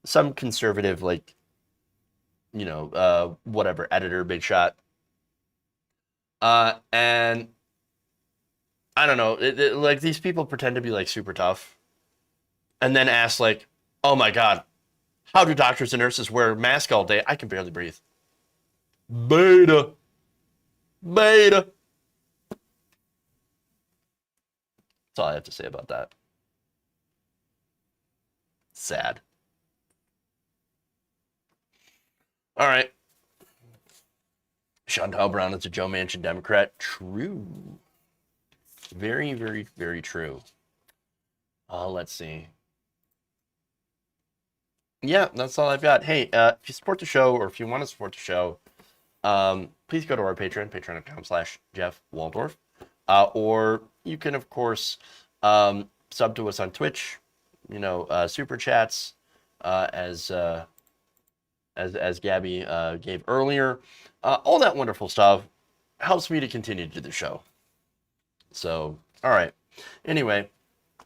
some conservative, like, you know, whatever, editor, big shot. And I don't know, like these people pretend to be like super tough and then ask like, oh my God, how do doctors and nurses wear masks all day? I can barely breathe. Beta. That's all I have to say about that. Sad. All right. Chantal Brown is a Joe Manchin Democrat. True. Very, very, very true. Let's see. Yeah, that's all I've got. Hey, if you support the show or if you want to support the show, please go to our Patreon, patreon.com/Jeff Waldorf. Or you can, of course, sub to us on Twitch, you know, super chats, as Gabby gave earlier. All that wonderful stuff helps me to continue to do the show. So, all right. Anyway,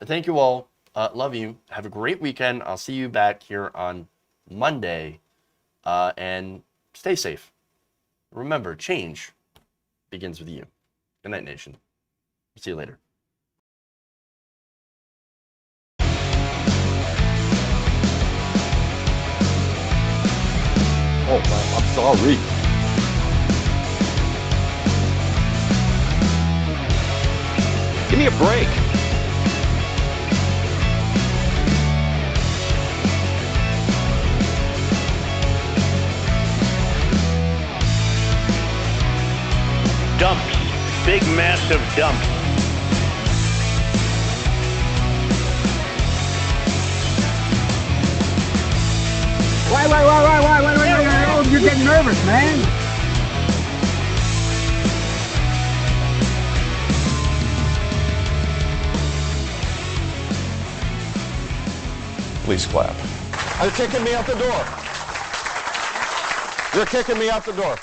thank you all. Love you. Have a great weekend. I'll see you back here on Monday. And stay safe. Remember, change begins with you. Good night, nation. See you later. Oh, I'm sorry. Give me a break. Dumps. Big, massive dumps. Why? You're getting nervous, man. Please clap. They're kicking me out the door. They're kicking me out the door.